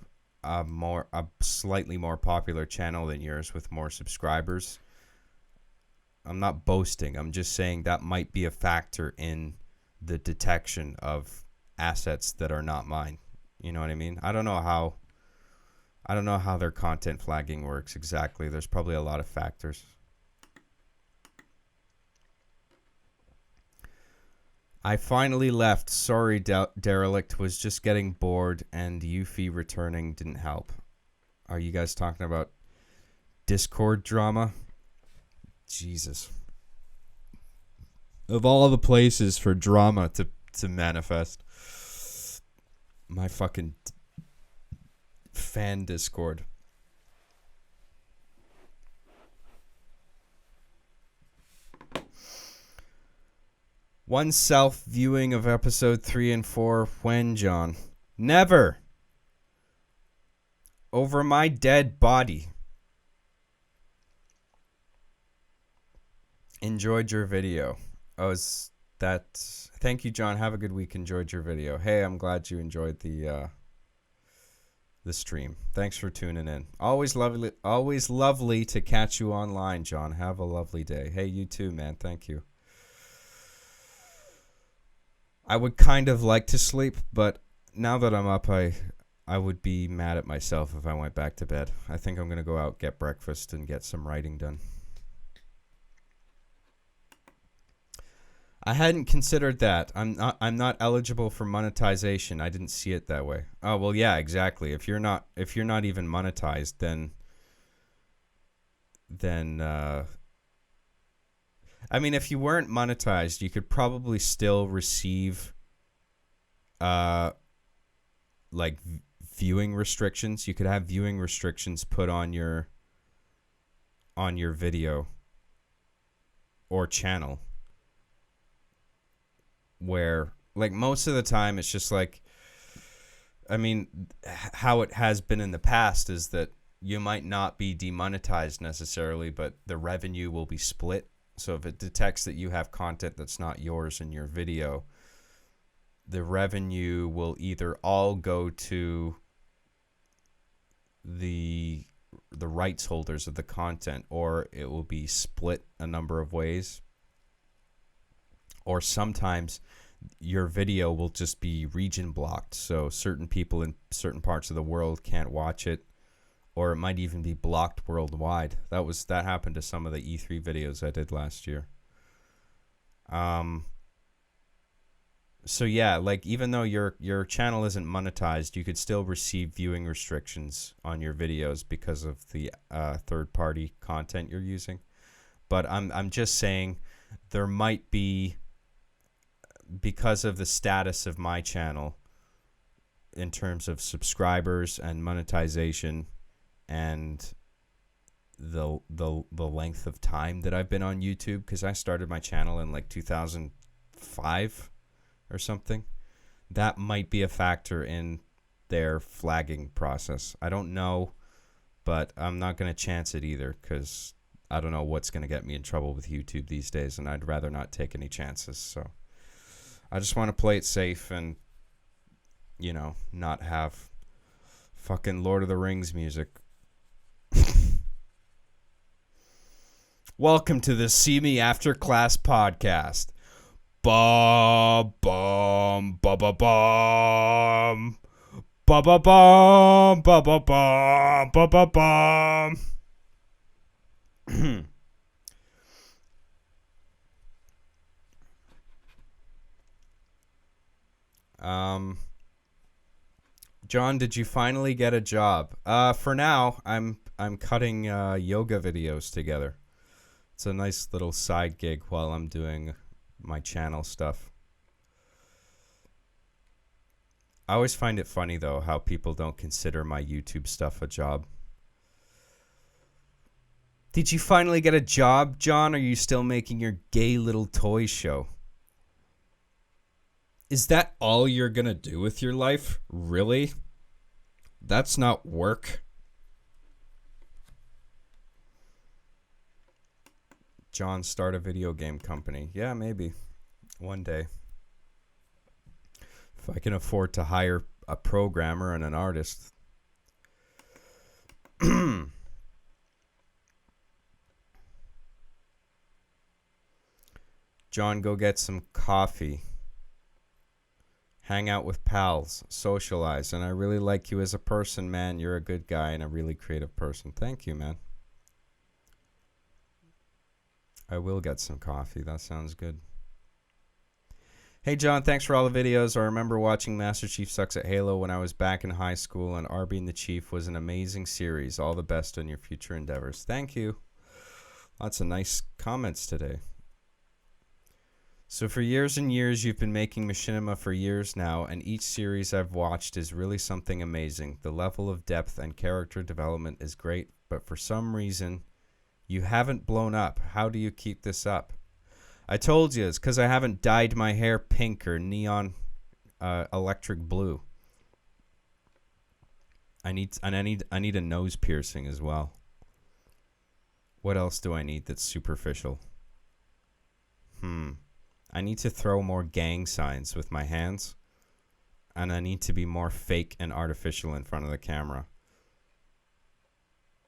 slightly more popular channel than yours with more subscribers, I'm not boasting. I'm just saying that might be a factor in the detection of assets that are not mine. You know what I mean? I don't know how their content flagging works exactly. There's probably a lot of factors. I finally left. Sorry, Derelict. Was just getting bored, and Yuffie returning didn't help. Are you guys talking about Discord drama? Jesus. Of all the places for drama to manifest, my fucking fan Discord. One self viewing of episode 3 and 4. When, John? Never. Over my dead body. Enjoyed your video. Oh, is that... Thank you, John. Have a good week. Enjoyed your video. Hey, I'm glad you enjoyed the stream. Thanks for tuning in. Always lovely to catch you online, John. Have a lovely day. Hey, you too, man. Thank you. I would kind of like to sleep, but now that I'm up, I would be mad at myself if I went back to bed. I think I'm going to go out, get breakfast, and get some writing done. I hadn't considered that. I'm not eligible for monetization. I didn't see it that way. Oh, well, yeah, exactly. If you're not even monetized, then I mean, if you weren't monetized, you could probably still receive like viewing restrictions. You could have viewing restrictions put on your video or channel, where, like, most of the time it's just like, I mean, how it has been in the past is that you might not be demonetized necessarily, but the revenue will be split. So if it detects that you have content that's not yours in your video, the revenue will either all go to the rights holders of the content, or it will be split a number of ways. Or sometimes your video will just be region blocked, so certain people in certain parts of the world can't watch it, or it might even be blocked worldwide. That happened to some of the E3 videos I did last year. So yeah, like, even though your channel isn't monetized, you could still receive viewing restrictions on your videos because of the third-party content you're using. But I'm just saying there might be because of the status of my channel in terms of subscribers and monetization and the length of time that I've been on YouTube, because I started my channel in like 2005 or something. That might be a factor in their flagging process. I don't know, but I'm not going to chance it either, because I don't know what's going to get me in trouble with YouTube these days, and I'd rather not take any chances. So I just want to play it safe and, you know, not have fucking Lord of the Rings music. Welcome to the See Me After Class podcast. Ba bum ba ba bum ba ba bum ba ba bum ba ba bum. John, did you finally get a job? For now, I'm cutting yoga videos together. It's a nice little side gig while I'm doing my channel stuff. I always find it funny, though, how people don't consider my YouTube stuff a job. Did you finally get a job, John? Or are you still making your gay little toy show? Is that all you're gonna do with your life? Really? That's not work. John, start a video game company. Yeah, maybe. One day. If I can afford to hire a programmer and an artist. John, go get some coffee. Hang out with pals. Socialize. And I really like you as a person, man. You're a good guy and a really creative person. Thank you, man. I will get some coffee. That sounds good. Hey, John, thanks for all the videos. I remember watching Master Chief Sucks at Halo when I was back in high school, and R Being the Chief was an amazing series. All the best on your future endeavors. Thank you. Lots of nice comments today. So for years and years, you've been making machinima for years now, and each series I've watched is really something amazing. The level of depth and character development is great, but for some reason, you haven't blown up. How do you keep this up? I told you, it's because I haven't dyed my hair pink or neon electric blue. I need a nose piercing as well. What else do I need that's superficial? I need to throw more gang signs with my hands. And I need to be more fake and artificial in front of the camera.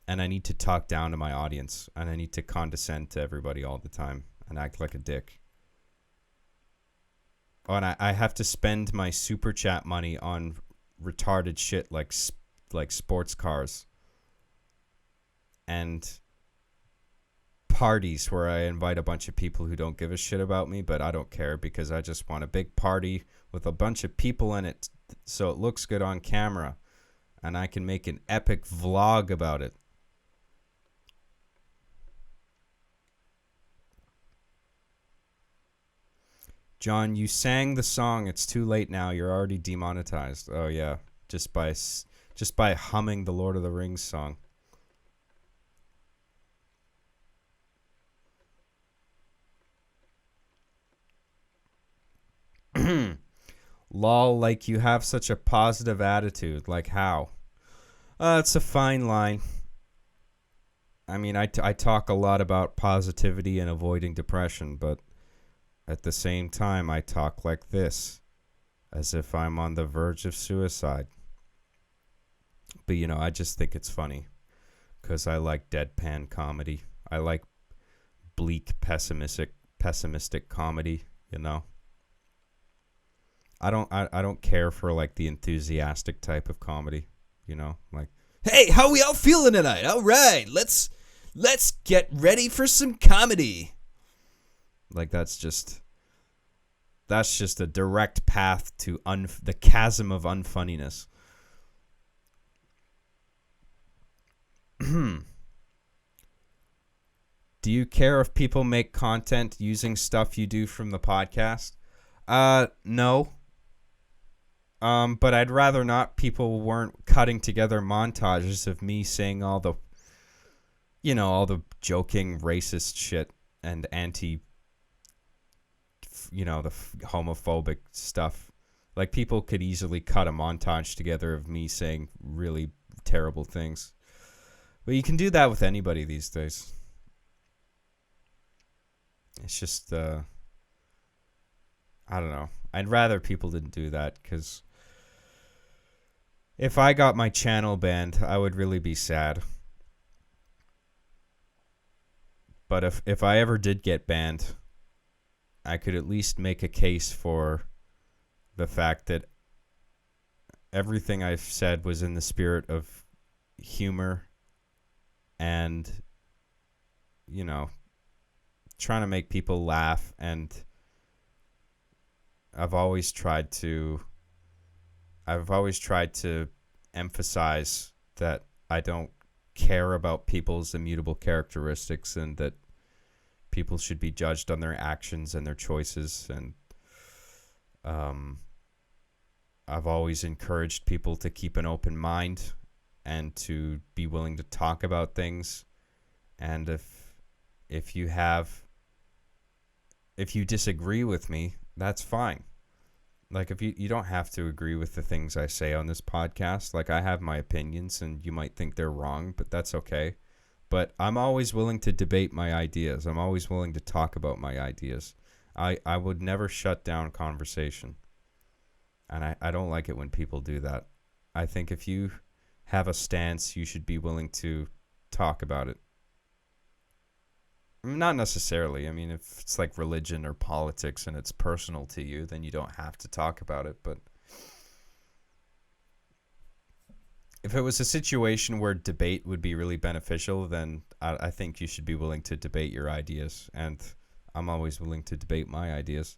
And I need to talk down to my audience. And I need to condescend to everybody all the time. And act like a dick. Oh, and I have to spend my super chat money on retarded shit like sports cars. And parties where I invite a bunch of people who don't give a shit about me, but I don't care because I just want a big party with a bunch of people in it so it looks good on camera and I can make an epic vlog about it. John, you sang the song. It's too late now. You're already demonetized. Oh yeah, just by humming the Lord of the Rings song. Lol, like you have such a positive attitude. Like how? It's a fine line. I mean, I talk a lot about positivity and avoiding depression, but at the same time, I talk like this, as if I'm on the verge of suicide. But, you know, I just think it's funny, because I like deadpan comedy. I like bleak, pessimistic comedy, you know. I don't care for like the enthusiastic type of comedy, you know, like, hey, how we all feeling tonight? All right, let's get ready for some comedy. Like that's just a direct path to the chasm of unfunniness. Do you care if people make content using stuff you do from the podcast? No. But I'd rather not people weren't cutting together montages of me saying all the, all the joking racist shit and the homophobic stuff. Like, people could easily cut a montage together of me saying really terrible things. But you can do that with anybody these days. It's just, I don't know. I'd rather people didn't do that, because if I got my channel banned, I would really be sad. But if I ever did get banned, I could at least make a case for the fact that everything I've said was in the spirit of humor and, trying to make people laugh. And I've always tried to emphasize that I don't care about people's immutable characteristics, and that people should be judged on their actions and their choices. And I've always encouraged people to keep an open mind and to be willing to talk about things. And if you disagree with me, that's fine. Like, if you don't have to agree with the things I say on this podcast. Like, I have my opinions, and you might think they're wrong, but that's okay. But I'm always willing to debate my ideas. I'm always willing to talk about my ideas. I would never shut down conversation. And I don't like it when people do that. I think if you have a stance, you should be willing to talk about it. Not necessarily. I mean, if it's like religion or politics and it's personal to you, then you don't have to talk about it. But if it was a situation where debate would be really beneficial, then I think you should be willing to debate your ideas. And I'm always willing to debate my ideas.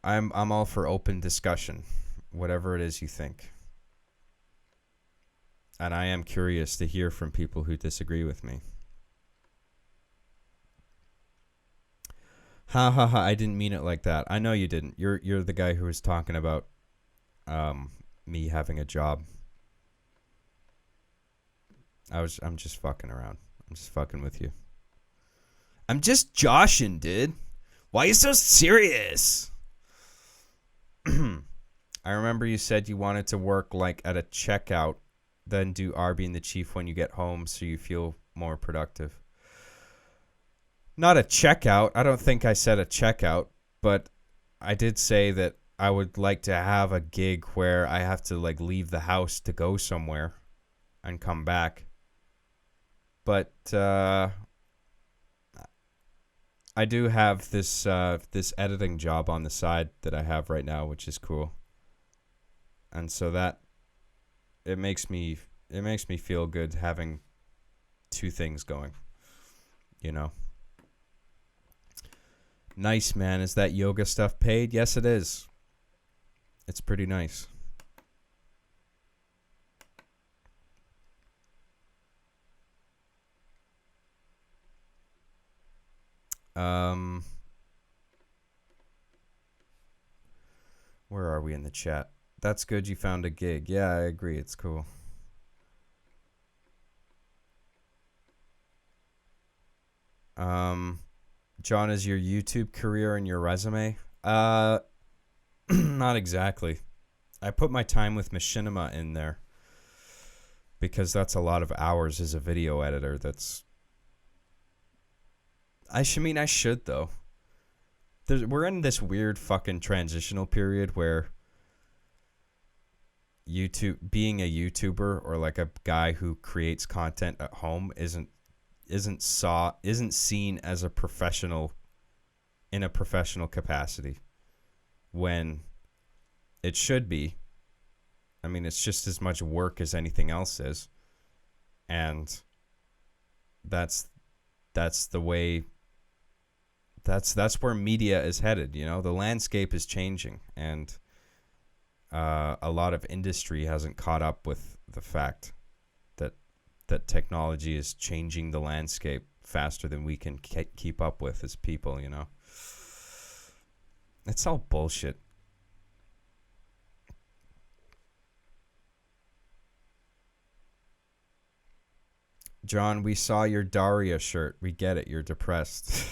I'm all for open discussion, whatever it is you think. And I am curious to hear from people who disagree with me. Ha ha ha, I didn't mean it like that. I know you didn't. You're the guy who was talking about me having a job. I'm just fucking around. I'm just fucking with you. I'm just joshing, dude. Why are you so serious? I remember you said you wanted to work like at a checkout, then do R being the chief when you get home so you feel more productive. Not a checkout. I don't think I said a checkout, but I did say that I would like to have a gig where I have to like leave the house to go somewhere and come back. But I do have this editing job on the side that I have right now, which is cool. And so that it makes me feel good having two things going, Nice, man. Is that yoga stuff paid? Yes, it is. It's pretty nice. Where are we in the chat? That's good you found a gig. Yeah, I agree. It's cool. John, is your YouTube career in your resume? Not exactly. I put my time with Machinima in there because that's a lot of hours as a video editor. I should though. We're in this weird fucking transitional period where being a YouTuber or like a guy who creates content at home isn't seen as a professional in a professional capacity, when it should be. I mean, it's just as much work as anything else is, and that's the way. That's where media is headed. The landscape is changing, and a lot of industry hasn't caught up with the fact that technology is changing the landscape. faster than we can keep up with as people, you know. It's all bullshit. John, we saw your Daria shirt. We get it. You're depressed.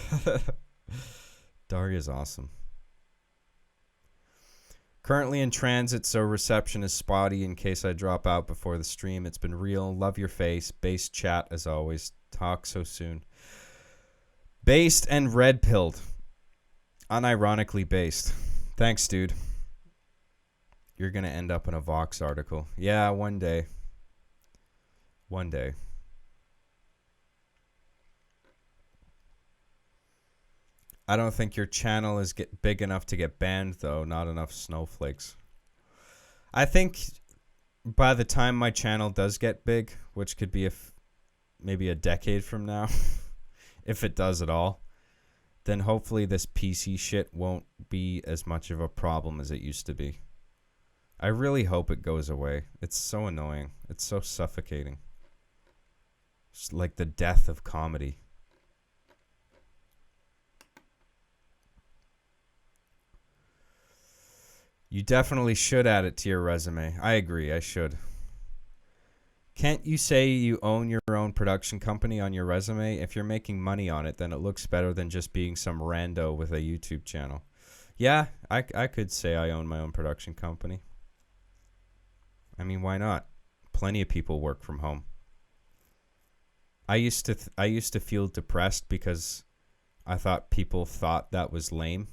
Daria's awesome. Currently in transit, so reception is spotty in case I drop out before the stream. It's been real. Love your face. Based chat as always. Talk so soon. Based and red-pilled. Unironically based. Thanks, dude. You're going to end up in a Vox article. Yeah, one day. One day. I don't think your channel is big enough to get banned, though. Not enough snowflakes. I think by the time my channel does get big, which could be maybe a decade from now, if it does at all, then hopefully this PC shit won't be as much of a problem as it used to be. I really hope it goes away. It's so annoying. It's so suffocating. It's like the death of comedy. You definitely should add it to your resume. I agree, I should. Can't you say you own your own production company on your resume? If you're making money on it, then it looks better than just being some rando with a YouTube channel. Yeah, I could say I own my own production company. I mean, why not? Plenty of people work from home. I used to feel depressed because I thought people thought that was lame.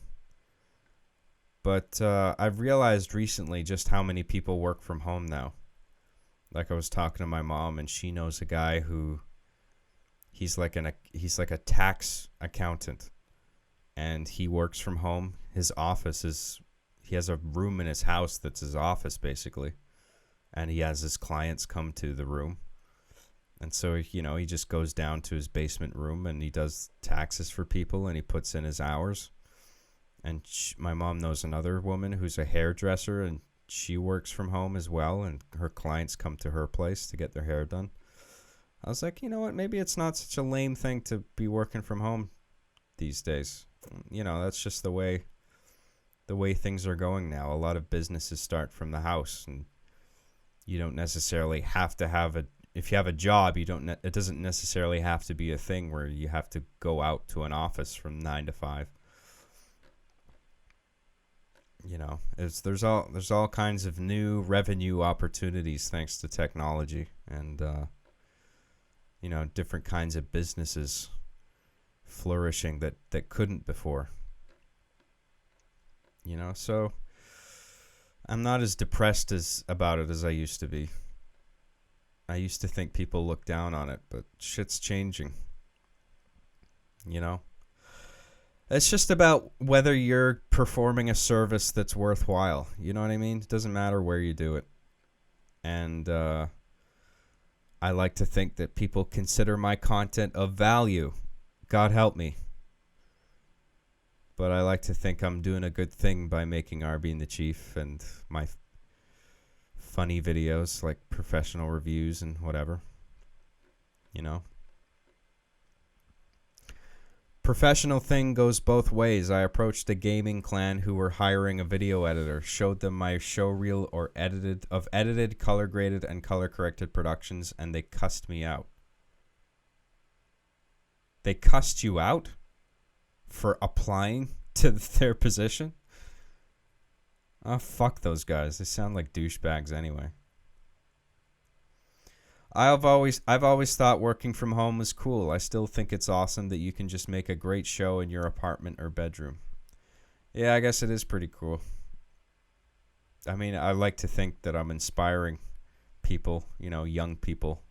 But I've realized recently just how many people work from home now. Like I was talking to my mom, and she knows a guy who he's like a tax accountant, and he works from home. His office is he has a room in his house that's his office basically, and he has his clients come to the room, and so he just goes down to his basement room and he does taxes for people and he puts in his hours. And my mom knows another woman who's a hairdresser, and she works from home as well, and her clients come to her place to get their hair done. I was like, you know what? Maybe it's not such a lame thing to be working from home these days. That's just the way things are going now. A lot of businesses start from the house, and you don't necessarily have to have if you have a job, it doesn't necessarily have to be a thing where you have to go out to an office from 9 to 5. There's all kinds of new revenue opportunities thanks to technology, and different kinds of businesses flourishing that couldn't before. So I'm not as depressed about it as I used to be. I used to think people look down on it, but shit's changing. It's just about whether you're performing a service that's worthwhile. You know what I mean? It doesn't matter where you do it. And I like to think that people consider my content of value. God help me. But I like to think I'm doing a good thing by making R Being the Chief and my funny videos like professional reviews and whatever. Professional thing goes both ways. I approached a gaming clan who were hiring a video editor, showed them my show reel or edited, color graded, and color corrected productions, and they cussed me out. They cussed you out for applying to their position? Oh, fuck those guys. They sound like douchebags anyway. I've always thought working from home was cool. I still think it's awesome that you can just make a great show in your apartment or bedroom. Yeah, I guess it is pretty cool. I mean, I like to think that I'm inspiring people, young people.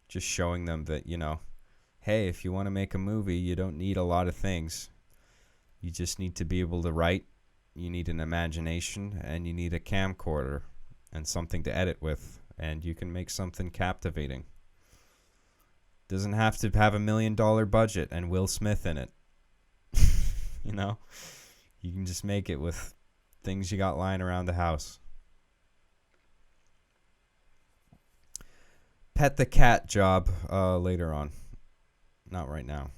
Just showing them that, hey, if you want to make a movie, you don't need a lot of things. You just need to be able to write. You need an imagination, and you need a camcorder and something to edit with. And you can make something captivating. Doesn't have to have $1 million budget and Will Smith in it. You can just make it with things you got lying around the house. Pet the cat job later on. Not right now.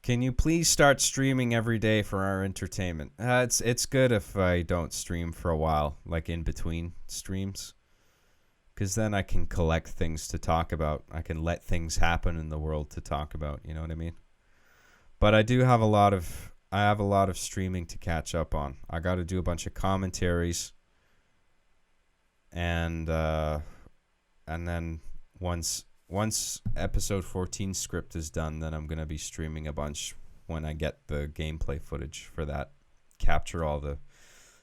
Can you please start streaming every day for our entertainment? It's good if I don't stream for a while, like in between streams, because then I can collect things to talk about. I can let things happen in the world to talk about. You know what I mean? But I have a lot of streaming to catch up on. I got to do a bunch of commentaries, and then once episode 14 script is done, then I'm going to be streaming a bunch when I get the gameplay footage for that. Capture all the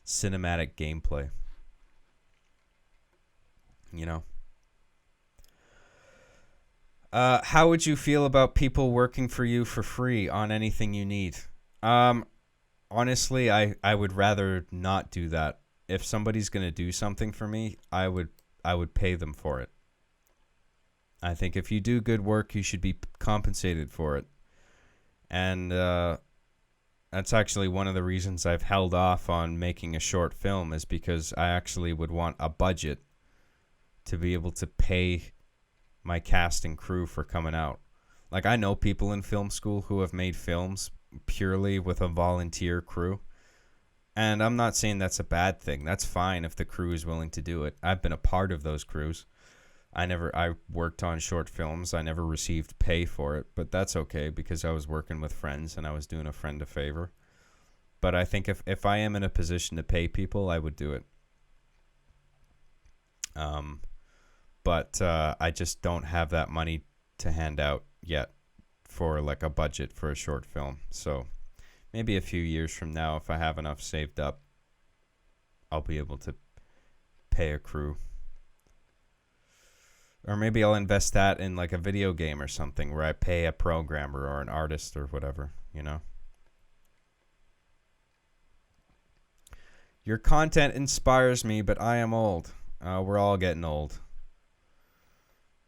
cinematic gameplay. You know? How would you feel about people working for you for free on anything you need? Honestly, I would rather not do that. If somebody's going to do something for me, I would pay them for it. I think if you do good work, you should be compensated for it. And that's actually one of the reasons I've held off on making a short film, is because I actually would want a budget to be able to pay my cast and crew for coming out. Like, I know people in film school who have made films purely with a volunteer crew. And I'm not saying that's a bad thing. That's fine if the crew is willing to do it. I've been a part of those crews. I worked on short films. I never received pay for it, but that's okay because I was working with friends and I was doing a friend a favor. But I think if I am in a position to pay people, I would do it. But I just don't have that money to hand out yet for like a budget for a short film. So maybe a few years from now, if I have enough saved up, I'll be able to pay a crew. Or maybe I'll invest that in like a video game or something where I pay a programmer or an artist or whatever, you know? Your content inspires me, but I am old. We're all getting old.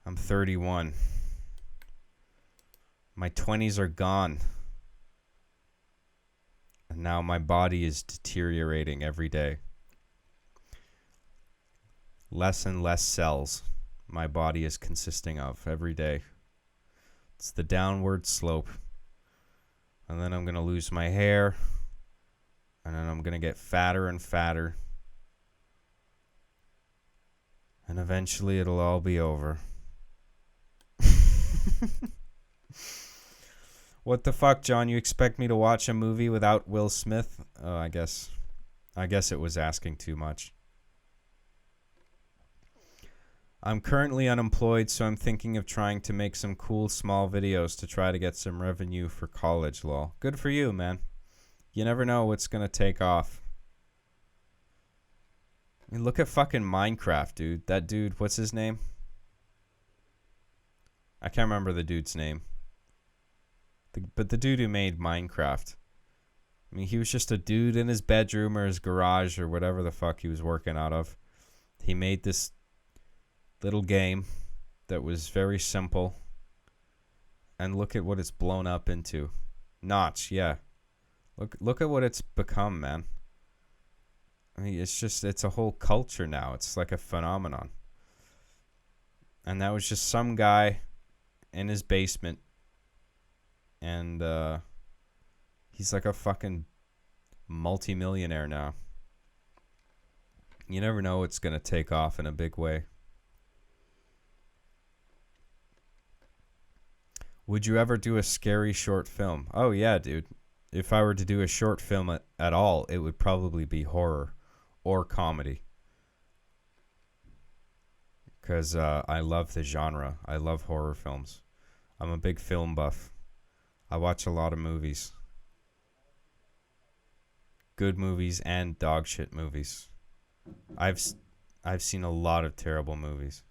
I'm 31. My 20s are gone. And now my body is deteriorating every day. Less and less cells my body is consisting of every day. It's the downward slope. And then I'm going to lose my hair. And then I'm going to get fatter and fatter. And eventually it'll all be over. What the fuck, John? You expect me to watch a movie without Will Smith? Oh, I guess it was asking too much. I'm currently unemployed, so I'm thinking of trying to make some cool small videos to try to get some revenue for college, lol. Good for you, man. You never know what's going to take off. I mean, look at fucking Minecraft, dude. That dude, what's his name? I can't remember the dude's name. But the dude who made Minecraft. I mean, he was just a dude in his bedroom or his garage or whatever the fuck he was working out of. He made this little game that was very simple. And look at what it's blown up into. Notch, yeah. Look at what it's become, man. I mean, it's a whole culture now. It's like a phenomenon. And that was just some guy in his basement. And he's like a fucking multi-millionaire now. You never know what's going to take off in a big way. Would you ever do a scary short film? Oh, yeah, dude. If I were to do a short film at all, it would probably be horror or comedy. Because I love the genre. I love horror films. I'm a big film buff. I watch a lot of movies. Good movies and dog shit movies. I've seen a lot of terrible movies.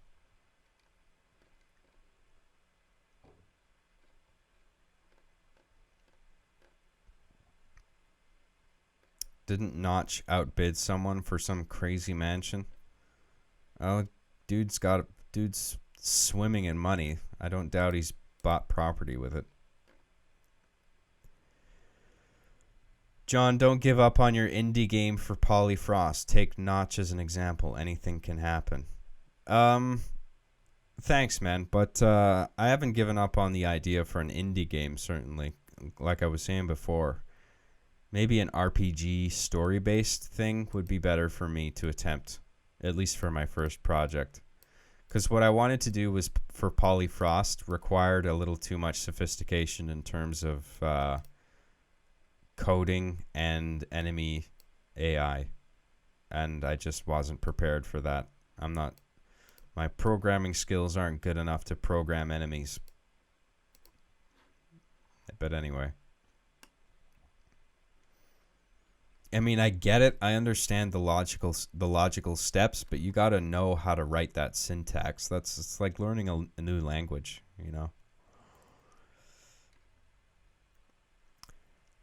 Didn't Notch outbid someone for some crazy mansion? Oh, dude's swimming in money. I don't doubt he's bought property with it. John, don't give up on your indie game for Polyfrost. Take Notch as an example. Anything can happen. Thanks, man. But I haven't given up on the idea for an indie game, certainly. Like I was saying before, maybe an RPG story based thing would be better for me to attempt, at least for my first project. Because what I wanted to do was for Polyfrost required a little too much sophistication in terms of coding and enemy AI. And I just wasn't prepared for that. I'm not. My programming skills aren't good enough to program enemies. But anyway. I mean, I get it. I understand the logical steps, but you got to know how to write that syntax. It's like learning a new language, you know.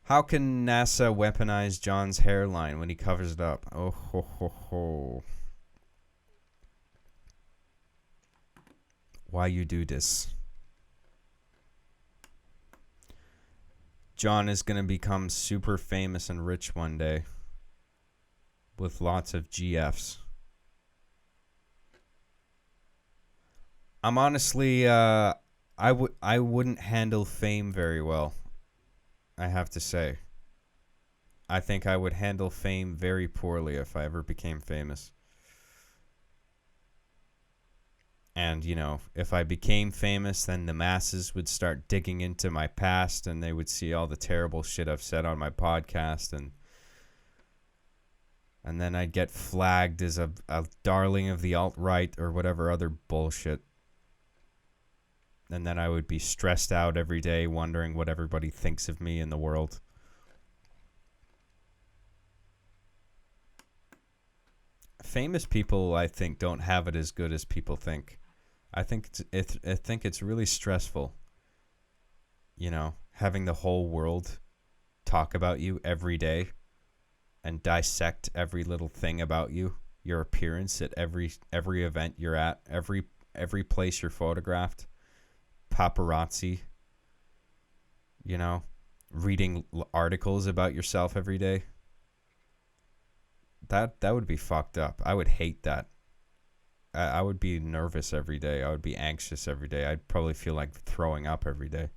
How can NASA weaponize John's hairline when he covers it up? Oh ho ho ho. Why you do this? John is going to become super famous and rich one day with lots of GFs. I'm honestly I wouldn't handle fame very well, I have to say. I think I would handle fame very poorly if I ever became famous. And, you know, if I became famous, then the masses would start digging into my past and they would see all the terrible shit I've said on my podcast. And then I'd get flagged as a darling of the alt-right or whatever other bullshit. And then I would be stressed out every day wondering what everybody thinks of me in the world. Famous people, I think, don't have it as good as people think. I think it's really stressful, you know, having the whole world talk about you every day and dissect every little thing about you, your appearance at every event you're at, every place you're photographed, paparazzi, you know, reading articles about yourself every day. That would be fucked up. I would hate that. I would be nervous every day. I would be anxious every day. I'd probably feel like throwing up every day.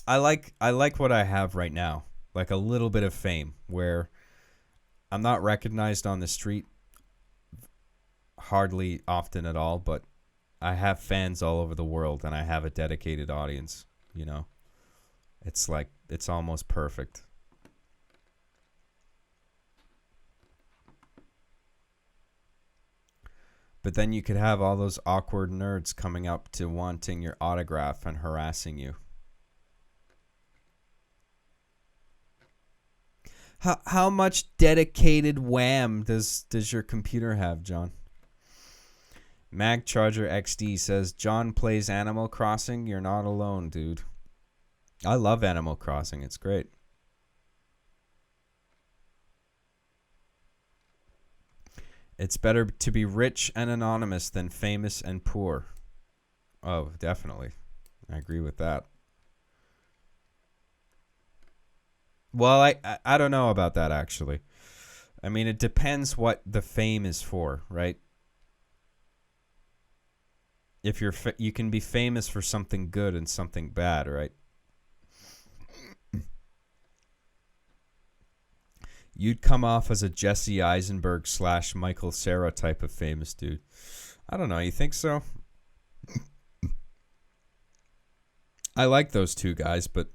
I like what I have right now. Like a little bit of fame where I'm not recognized on the street hardly often at all, but I have fans all over the world and I have a dedicated audience, you know. It's like it's almost perfect. But then you could have all those awkward nerds coming up to wanting your autograph and harassing you. How much dedicated wham does your computer have, John? Mag Charger XD says, John plays Animal Crossing. You're not alone, dude. I love Animal Crossing. It's great. It's better to be rich and anonymous than famous and poor. Oh, definitely. I agree with that. Well, I don't know about that, actually. I mean, it depends what the fame is for, right? If you can be famous for something good and something bad, right? You'd come off as a Jesse Eisenberg / Michael Cera type of famous dude. I don't know. You think so? I like those two guys, but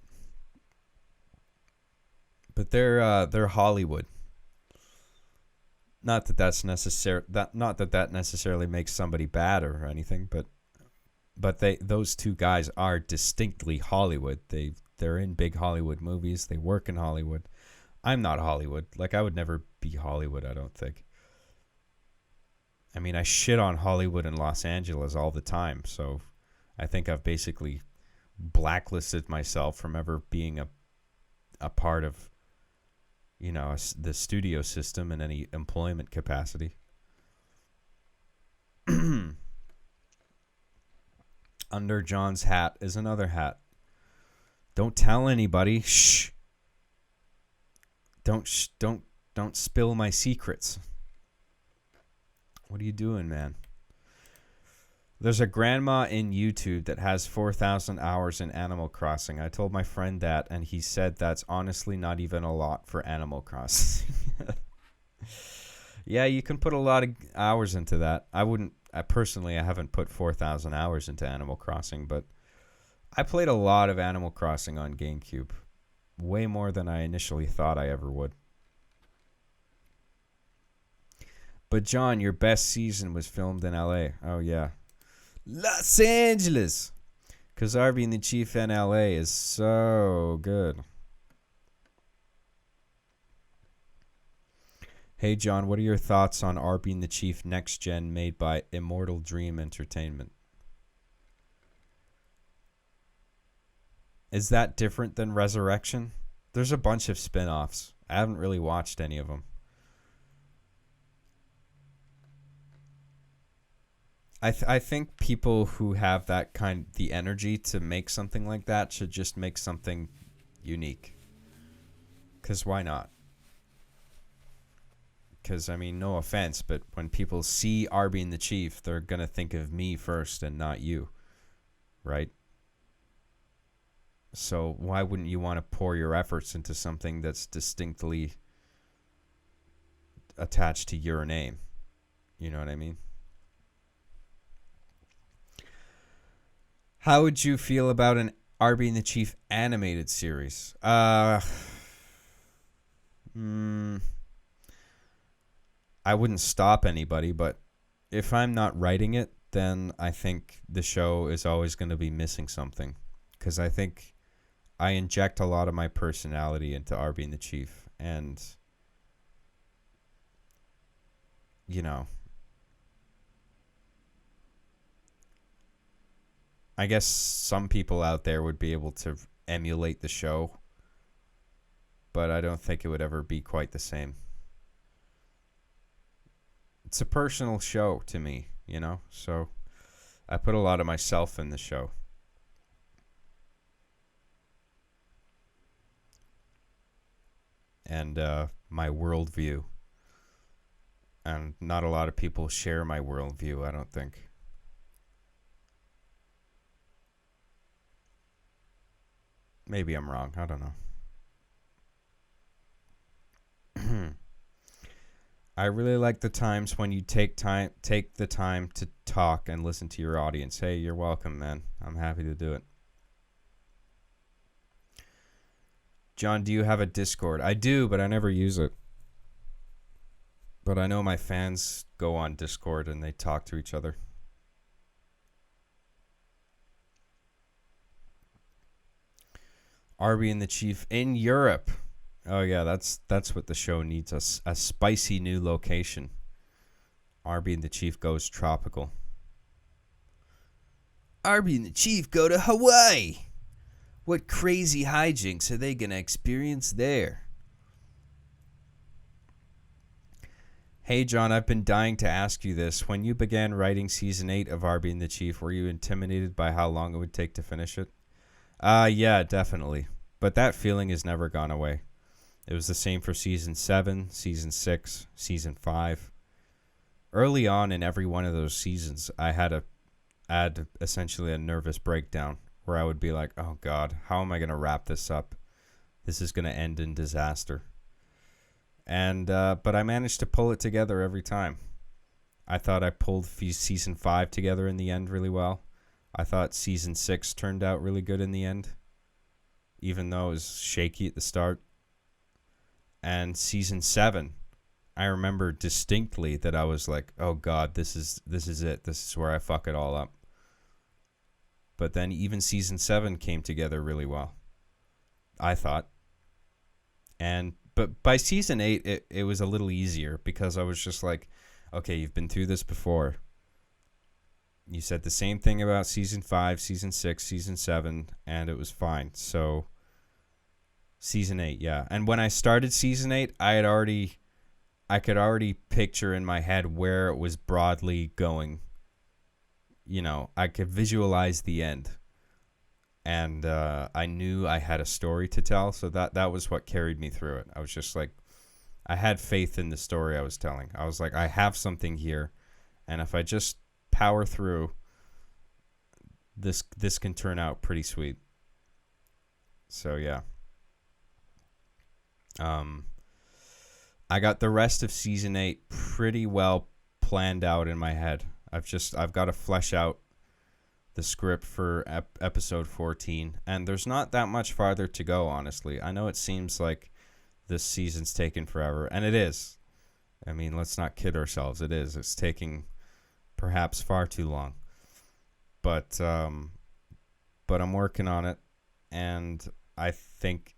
they're Hollywood. Not that that's necessary. Not that necessarily makes somebody bad or anything, but those two guys are distinctly Hollywood. They're in big Hollywood movies. They work in Hollywood. I'm not Hollywood. Like, I would never be Hollywood, I don't think. I mean, I shit on Hollywood and Los Angeles all the time, so I think I've basically blacklisted myself from ever being a part of, you know, the studio system in any employment capacity. Under John's hat is another hat. Don't tell anybody. Shh. Don't Don't spill my secrets. What are you doing, man? There's a grandma in YouTube that has 4,000 hours in Animal Crossing. I told my friend that, and he said that's honestly not even a lot for Animal Crossing. Yeah, you can put a lot of hours into that. I haven't put 4,000 hours into Animal Crossing, but I played a lot of Animal Crossing on GameCube. Way more than I initially thought I ever would. But John, your best season was filmed in LA. Oh, yeah. Los Angeles! Because Arby and the Chief in LA is so good. Hey, John, what are your thoughts on Arby and the Chief Next Gen made by Immortal Dream Entertainment? Is that different than Resurrection? There's a bunch of spin-offs. I haven't really watched any of them. I think people who have the energy to make something like that should just make something unique. Because why not? Because, I mean, no offense, but when people see Arby and the Chief, they're going to think of me first and not you. Right? So why wouldn't you want to pour your efforts into something that's distinctly attached to your name? You know what I mean? How would you feel about an Arby and the Chief animated series? I wouldn't stop anybody, but if I'm not writing it, then I think the show is always going to be missing something. Because I think I inject a lot of my personality into Arby and the Chief. And, you know, I guess some people out there would be able to emulate the show, but I don't think it would ever be quite the same. It's a personal show to me, you know, so I put a lot of myself in the show. And my worldview. And not a lot of people share my worldview, I don't think. Maybe I'm wrong. I don't know. I really like the times when you take the time to talk and listen to your audience. Hey, you're welcome, man. I'm happy to do it. John, do you have a Discord? I do, but I never use it. But I know my fans go on Discord and they talk to each other. Arby and the Chief in Europe. Oh yeah, that's what the show needs. A spicy new location. Arby and the Chief goes tropical. Arby and the Chief go to Hawaii. What crazy hijinks are they gonna experience there? Hey John, I've been dying to ask you this. When you began writing season 8 of Arby and the Chief, were you intimidated by how long it would take to finish it? Yeah, definitely. But that feeling has never gone away. It was the same for season 7, season 6, season 5. Early on in every one of those seasons, I had essentially a nervous breakdown where I would be like, oh God, how am I going to wrap this up? This is going to end in disaster. And but I managed to pull it together every time. I thought I pulled season 5 together in the end really well. I thought season 6 turned out really good in the end, even though it was shaky at the start. And season 7, I remember distinctly that I was like, oh God, this is it. This is where I fuck it all up. But then even season 7 came together really well, I thought. But by season 8, it was a little easier because I was just like, okay, you've been through this before. You said the same thing about season 5, season 6, season 7, and it was fine. So season 8, yeah. And when I started season 8, I could already picture in my head where it was broadly going. You know, I could visualize the end. And I knew I had a story to tell, so that was what carried me through it. I was just like, I had faith in the story I was telling. I was like, I have something here, and if I just power through, this can turn out pretty sweet. So yeah. I got the rest of season 8 pretty well planned out in my head. I've got to flesh out the script for episode 14, and there's not that much farther to go, honestly. I know it seems like this season's taken forever, and it is. I mean, let's not kid ourselves. It is. It's taking perhaps far too long. But I'm working on it, and I think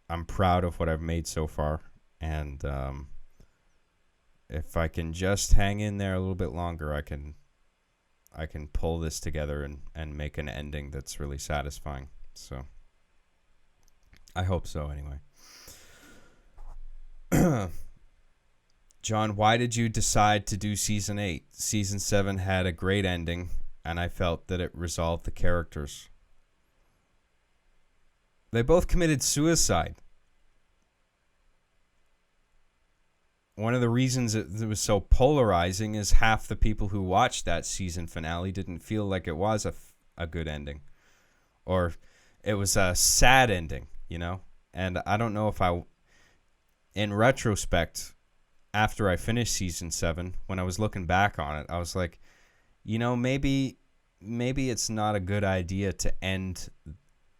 I'm proud of what I've made so far, and if I can just hang in there a little bit longer, I can pull this together and make an ending that's really satisfying. So I hope so anyway. John, why did you decide to do season 8? Season 7 had a great ending, and I felt that it resolved the characters. They both committed suicide. One of the reasons it was so polarizing is half the people who watched that season finale didn't feel like it was a good ending. Or it was a sad ending, you know? And I don't know if in retrospect, after I finished season 7, when I was looking back on it, I was like, you know, maybe it's not a good idea to end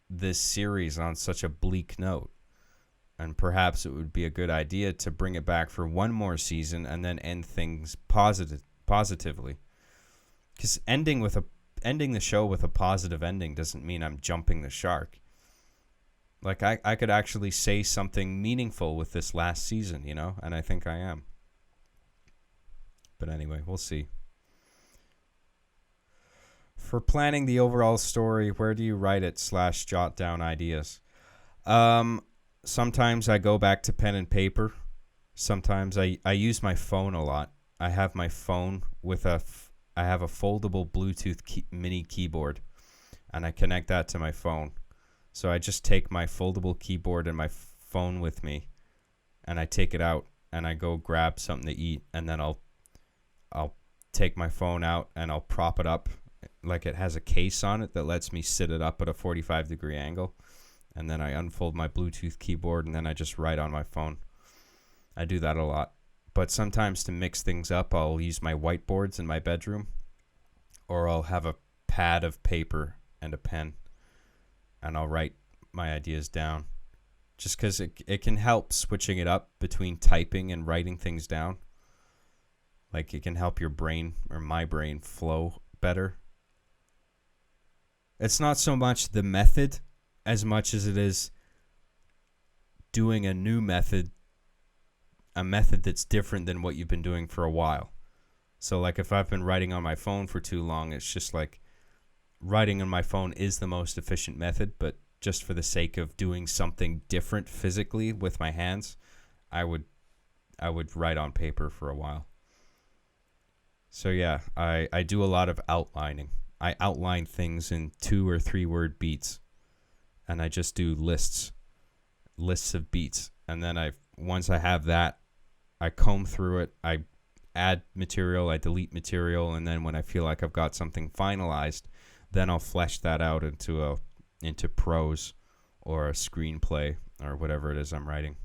this series on such a bleak note. And perhaps it would be a good idea to bring it back for one more season and then end things positively. Because ending the show with a positive ending doesn't mean I'm jumping the shark. Like, I could actually say something meaningful with this last season, you know? And I think I am. But anyway, we'll see. For planning the overall story, where do you write it / jot down ideas? Sometimes I go back to pen and paper. Sometimes I use my phone a lot. I have my phone with I have a foldable Bluetooth mini keyboard, and I connect that to my phone. So I just take my foldable keyboard and my phone with me, and I take it out and I go grab something to eat, and then I'll take my phone out and I'll prop it up like it has a case on it that lets me sit it up at a 45-degree angle. And then I unfold my Bluetooth keyboard, and then I just write on my phone. I do that a lot. But sometimes to mix things up, I'll use my whiteboards in my bedroom, or I'll have a pad of paper and a pen, and I'll write my ideas down. Just because it can help switching it up between typing and writing things down. Like, it can help your brain, or my brain, flow better. It's not so much the method as much as it is doing a new method, a method that's different than what you've been doing for a while. So like if I've been writing on my phone for too long, it's just like writing on my phone is the most efficient method, but just for the sake of doing something different physically with my hands, I would write on paper for a while. So yeah, I do a lot of outlining. I outline things in 2 or 3 word beats. And I just do lists of beats. And then once I have that, I comb through it. I add material, I delete material, and then when I feel like I've got something finalized, then I'll flesh that out into prose or a screenplay or whatever it is I'm writing.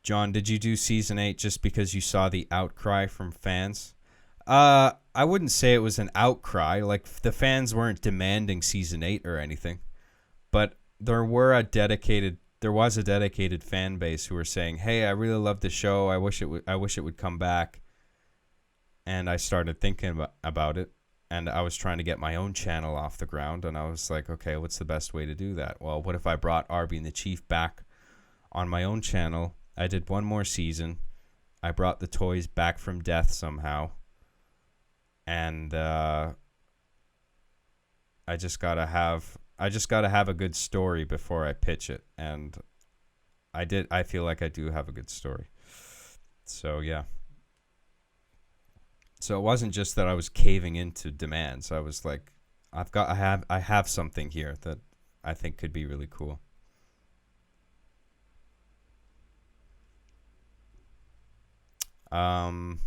John, did you do season 8 just because you saw the outcry from fans? I wouldn't say it was an outcry. Like, the fans weren't demanding season 8 or anything, but there was a dedicated fan base who were saying, "Hey, I really love the show. I wish it would come back." And I started thinking about it, and I was trying to get my own channel off the ground, and I was like, okay, what's the best way to do that? Well, what if I brought Arby and the Chief back on my own channel? I did one more season. I brought the toys back from death somehow. And I just gotta have a good story before I pitch it, and I feel like I do have a good story. So yeah. So it wasn't just that I was caving into demands. I was like, I have something here that I think could be really cool. Um,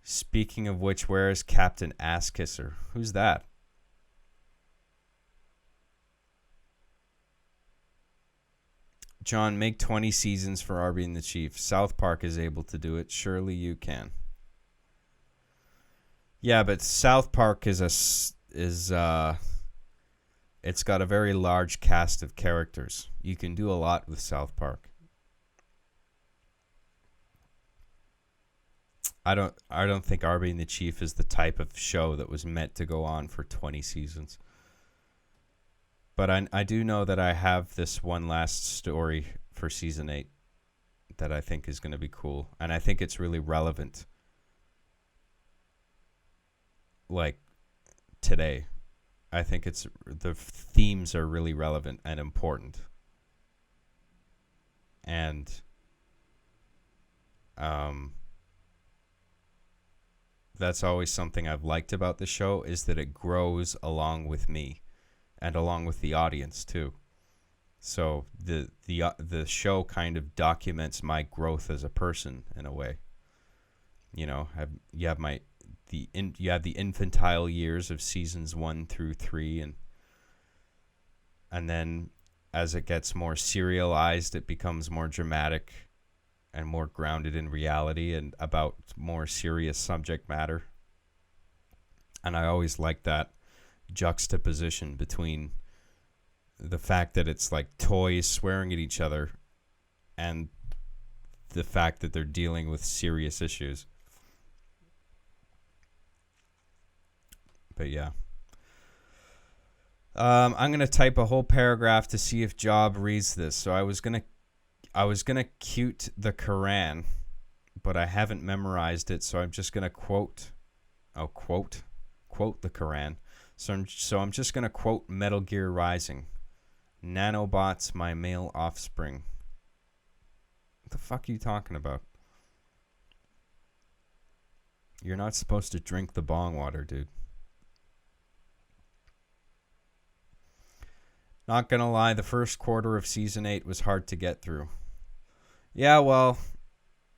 Speaking of which, where is Captain Asskisser? Who's that? John, make 20 seasons for Arby and the Chief. South Park is able to do it. Surely you can. Yeah, but South Park is it's got a very large cast of characters. You can do a lot with South Park. I don't think Arby and the Chief is the type of show that was meant to go on for 20 seasons. But I do know that I have this one last story for season 8 that I think is going to be cool, and I think it's really relevant. Like today, I think the themes are really relevant and important. And that's always something I've liked about the show, is that it grows along with me and along with the audience too. So the show kind of documents my growth as a person in a way. You know, you have the infantile years of seasons 1 through 3, and then as it gets more serialized, it becomes more dramatic and more grounded in reality and about more serious subject matter. And I always like that juxtaposition between the fact that it's like toys swearing at each other and the fact that they're dealing with serious issues. But yeah. I'm going to type a whole paragraph to see if Job reads this. So I was going to quote the Quran, but I haven't memorized it, so I'm just going to quote the Quran. So I'm just going to quote Metal Gear Rising. Nanobots, my male offspring. What the fuck are you talking about? You're not supposed to drink the bong water, dude. Not gonna lie, the first quarter of season 8 was hard to get through. Yeah, well,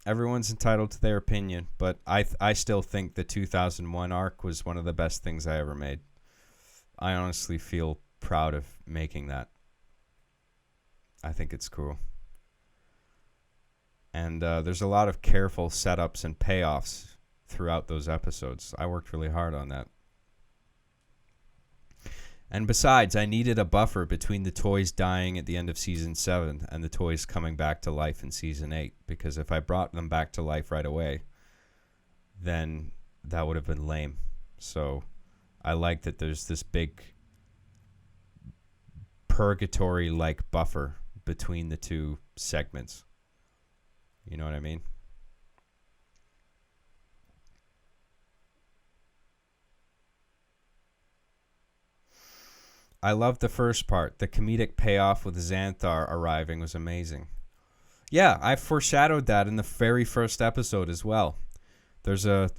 everyone's entitled to their opinion, but I still think the 2001 arc was one of the best things I ever made. I honestly feel proud of making that. I think it's cool. And there's a lot of careful setups and payoffs throughout those episodes. I worked really hard on that. And besides, I needed a buffer between the toys dying at the end of season 7 and the toys coming back to life in season 8. Because if I brought them back to life right away, then that would have been lame. So I like that there's this big purgatory-like buffer between the two segments. You know what I mean? I loved the first part. The comedic payoff with Xanthar arriving was amazing. Yeah, I foreshadowed that in the very first episode as well.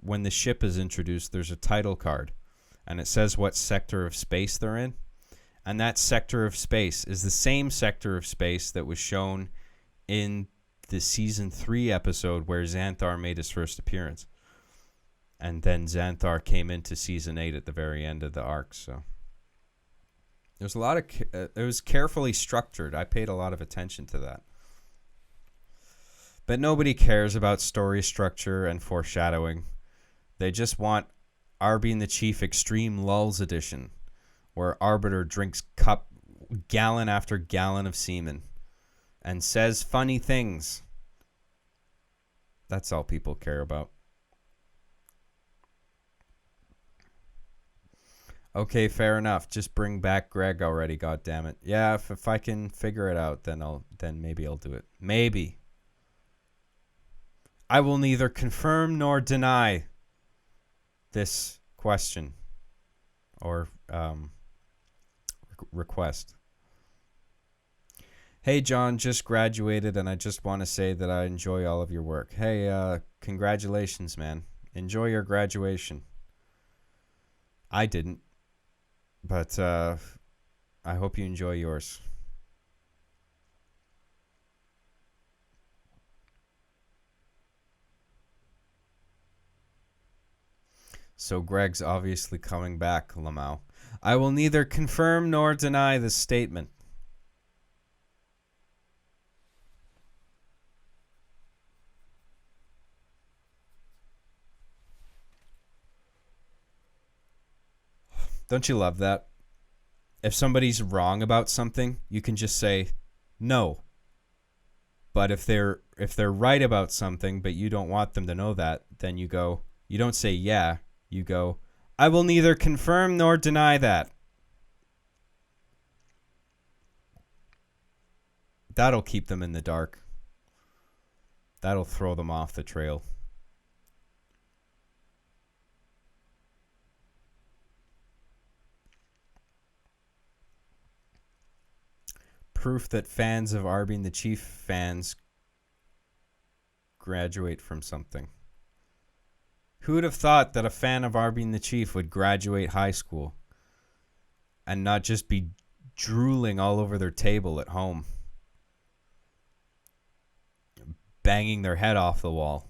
When the ship is introduced, there's a title card, and it says what sector of space they're in. And that sector of space is the same sector of space that was shown in the season 3 episode where Xanthar made his first appearance. And then Xanthar came into season 8 at the very end of the arc, so there's a lot of it was carefully structured. I paid a lot of attention to that. But nobody cares about story structure and foreshadowing. They just want Arby and the Chief Extreme Lulz Edition, where Arbiter drinks gallon after gallon of semen and says funny things. That's all people care about. Okay, fair enough. Just bring back Greg already, goddammit. Yeah, if I can figure it out, then maybe I'll do it. Maybe. I will neither confirm nor deny this question or request. Hey, John, just graduated, and I just want to say that I enjoy all of your work. Hey, congratulations, man. Enjoy your graduation. I didn't. But I hope you enjoy yours. So Greg's obviously coming back, Lamau. I will neither confirm nor deny this statement. Don't you love that? If somebody's wrong about something, you can just say no. But if they're right about something, but you don't want them to know that, then you don't say yeah, you go, I will neither confirm nor deny that. That'll keep them in the dark. That'll throw them off the trail. Proof that fans of Arby and the Chief fans graduate from something. Who would have thought that a fan of Arby and the Chief would graduate high school and not just be drooling all over their table at home, banging their head off the wall?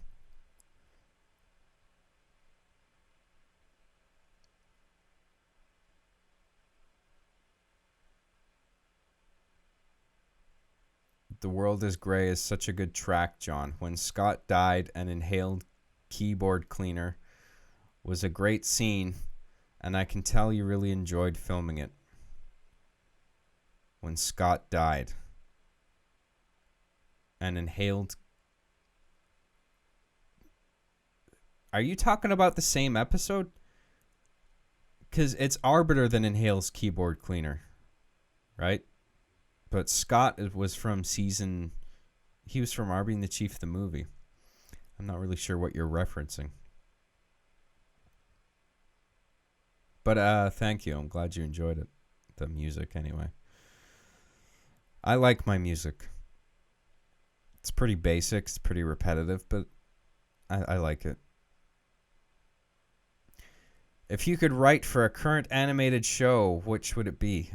The World is Grey is such a good track, John. When Scott died, an inhaled keyboard cleaner was a great scene, and I can tell you really enjoyed filming it. When Scott died, an inhaled... Are you talking about the same episode? Because it's Arbiter that inhales keyboard cleaner, right? But Scott was from season... He was from Arby and the Chief, the movie. I'm not really sure what you're referencing. But thank you. I'm glad you enjoyed it. The music, anyway. I like my music. It's pretty basic. It's pretty repetitive, but I like it. If you could write for a current animated show, which would it be?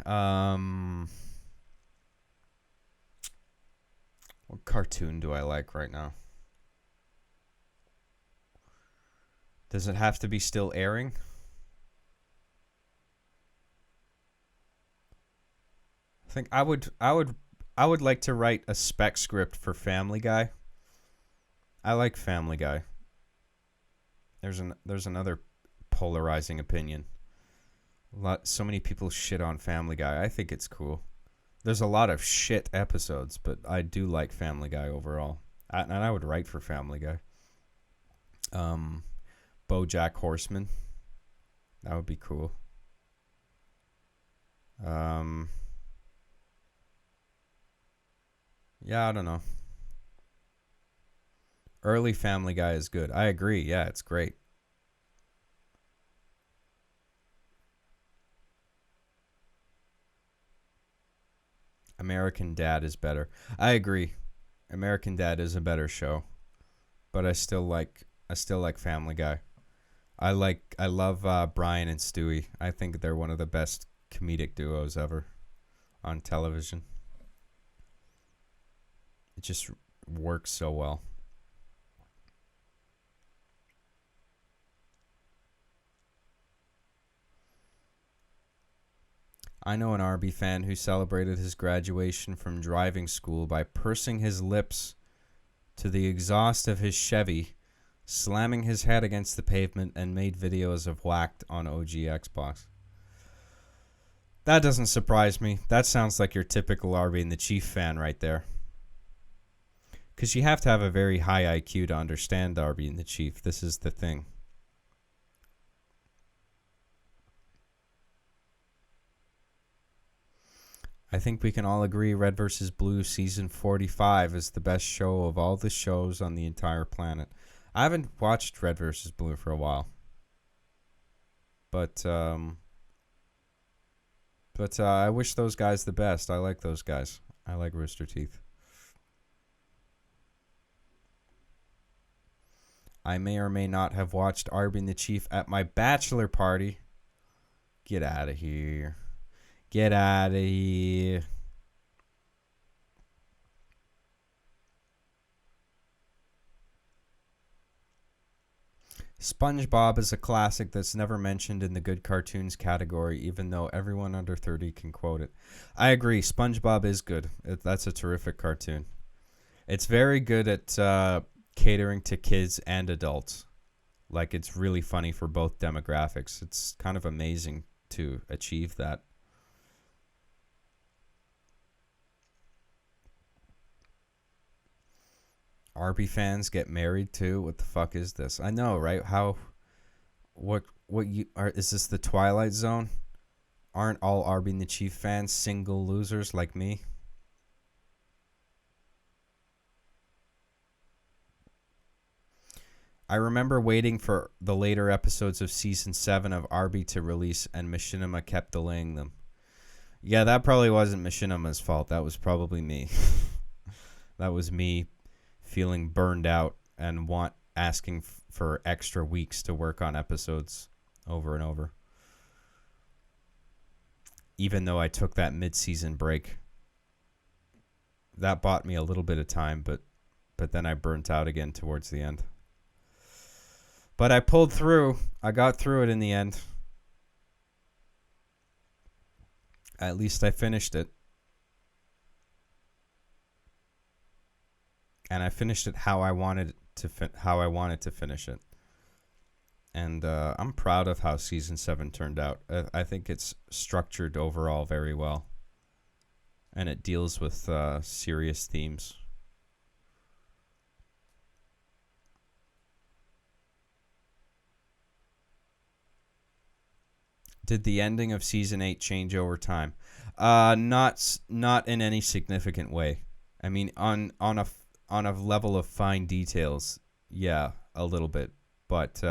What cartoon do I like right now? Does it have to be still airing? I think I would like to write a spec script for Family Guy. I like Family Guy. There's another polarizing opinion. So many people shit on Family Guy. I think it's cool. There's a lot of shit episodes, but I do like Family Guy overall. And I would write for Family Guy. BoJack Horseman. That would be cool. Yeah, I don't know. Early Family Guy is good. I agree. Yeah, it's great. American Dad is better. I agree. American Dad is a better show, but I still like Family Guy. I love Brian and Stewie. I think they're one of the best comedic duos ever on television. It just works so well. I know an Arby fan who celebrated his graduation from driving school by pursing his lips to the exhaust of his Chevy, slamming his head against the pavement, and made videos of Whacked on OG Xbox. That doesn't surprise me. That sounds like your typical Arby and the Chief fan right there. Because you have to have a very high IQ to understand Arby and the Chief. This is the thing. I think we can all agree Red vs. Blue Season 45 is the best show of all the shows on the entire planet. I haven't watched Red vs. Blue for a while. But I wish those guys the best. I like those guys. I like Rooster Teeth. I may or may not have watched Arby and the Chief at my bachelor party. Get out of here. Get out of here. SpongeBob is a classic that's never mentioned in the good cartoons category, even though everyone under 30 can quote it. I agree. SpongeBob is good. That's a terrific cartoon. It's very good at catering to kids and adults. Like, it's really funny for both demographics. It's kind of amazing to achieve that. Arby fans get married too. What the fuck is this? I know, right? What you are? Is this the Twilight Zone? Aren't all Arby and the Chief fans single losers like me? I remember waiting for the later episodes of season 7 of Arby to release, and Machinima kept delaying them. Yeah, that probably wasn't Machinima's fault. That was probably me. That was me feeling burned out and asking for extra weeks to work on episodes over and over. Even though I took that mid-season break. That bought me a little bit of time, but then I burnt out again towards the end. But I pulled through. I got through it in the end. At least I finished it. And I finished it how I wanted to finish it. And I'm proud of how season 7 turned out. I think it's structured overall very well. And it deals with serious themes. Did the ending of season 8 change over time? Not in any significant way. I mean, on a level of fine details, yeah, a little bit, but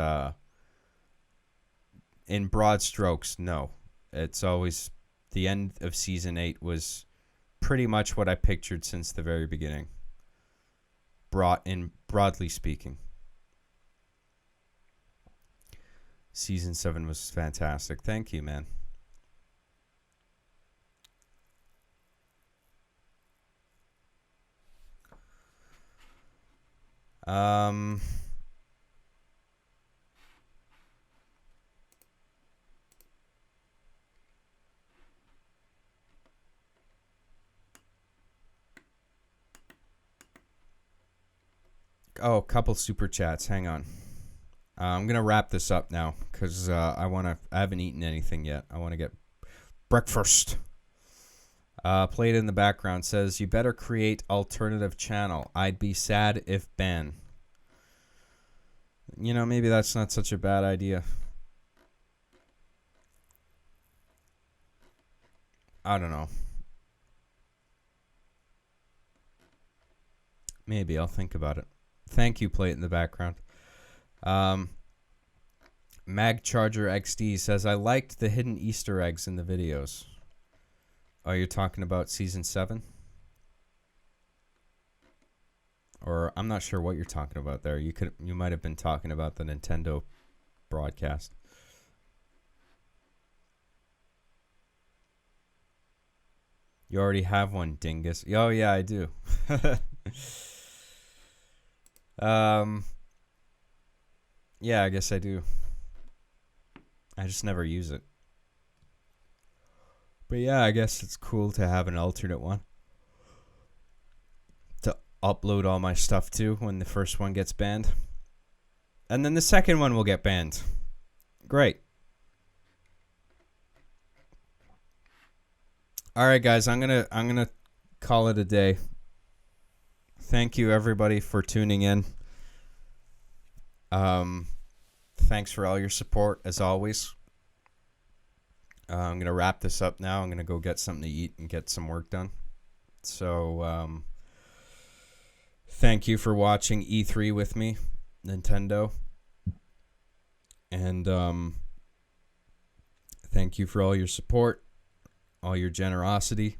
in broad strokes, no. It's always the end of season 8 was pretty much what I pictured since the very beginning. Broadly speaking. Season 7 was fantastic. Thank you, man. Oh, a couple super chats. Hang on. I'm gonna wrap this up now because I haven't eaten anything yet. I want to get breakfast. Played in the background says, you better create alternative channel. I'd be sad if banned. You know, maybe that's not such a bad idea. I don't know. Maybe I'll think about it. Thank you, Play It in the background. Mag Charger XD says, I liked the hidden Easter eggs in the videos. Oh, you're talking about season 7? Or I'm not sure what you're talking about there. You might have been talking about the Nintendo broadcast. You already have one, dingus. Oh yeah, I do. Yeah, I guess I do. I just never use it. But yeah, I guess it's cool to have an alternate one to upload all my stuff to when the first one gets banned. And then the second one will get banned. Great. All right, guys, I'm going to call it a day. Thank you everybody for tuning in. Thanks for all your support as always. I'm going to wrap this up now. I'm going to go get something to eat and get some work done. So, thank you for watching E3 with me, Nintendo. And thank you for all your support, all your generosity.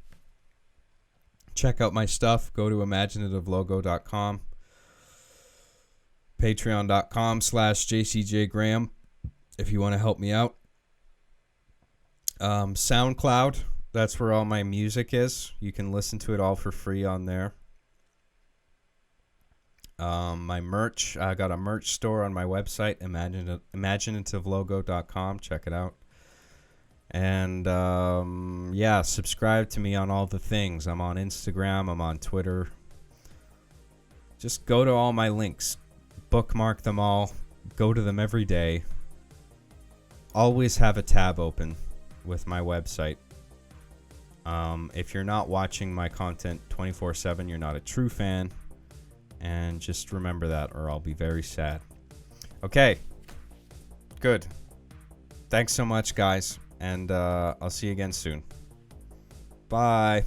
Check out my stuff. Go to imaginativelogo.com. Patreon.com/JCJGraham if you want to help me out. SoundCloud, that's where all my music is. You can listen to it all for free on there. My merch, I got a merch store on my website, imaginativelogo.com. Check it out. And yeah, subscribe to me on all the things. I'm on Instagram, I'm on Twitter. Just go to all my links, bookmark them all, go to them every day. Always have a tab open with my website. If you're not watching my content 24/7, you're not a true fan. And just remember that, or I'll be very sad. Okay. Good. Thanks so much, guys. And I'll see you again soon. Bye.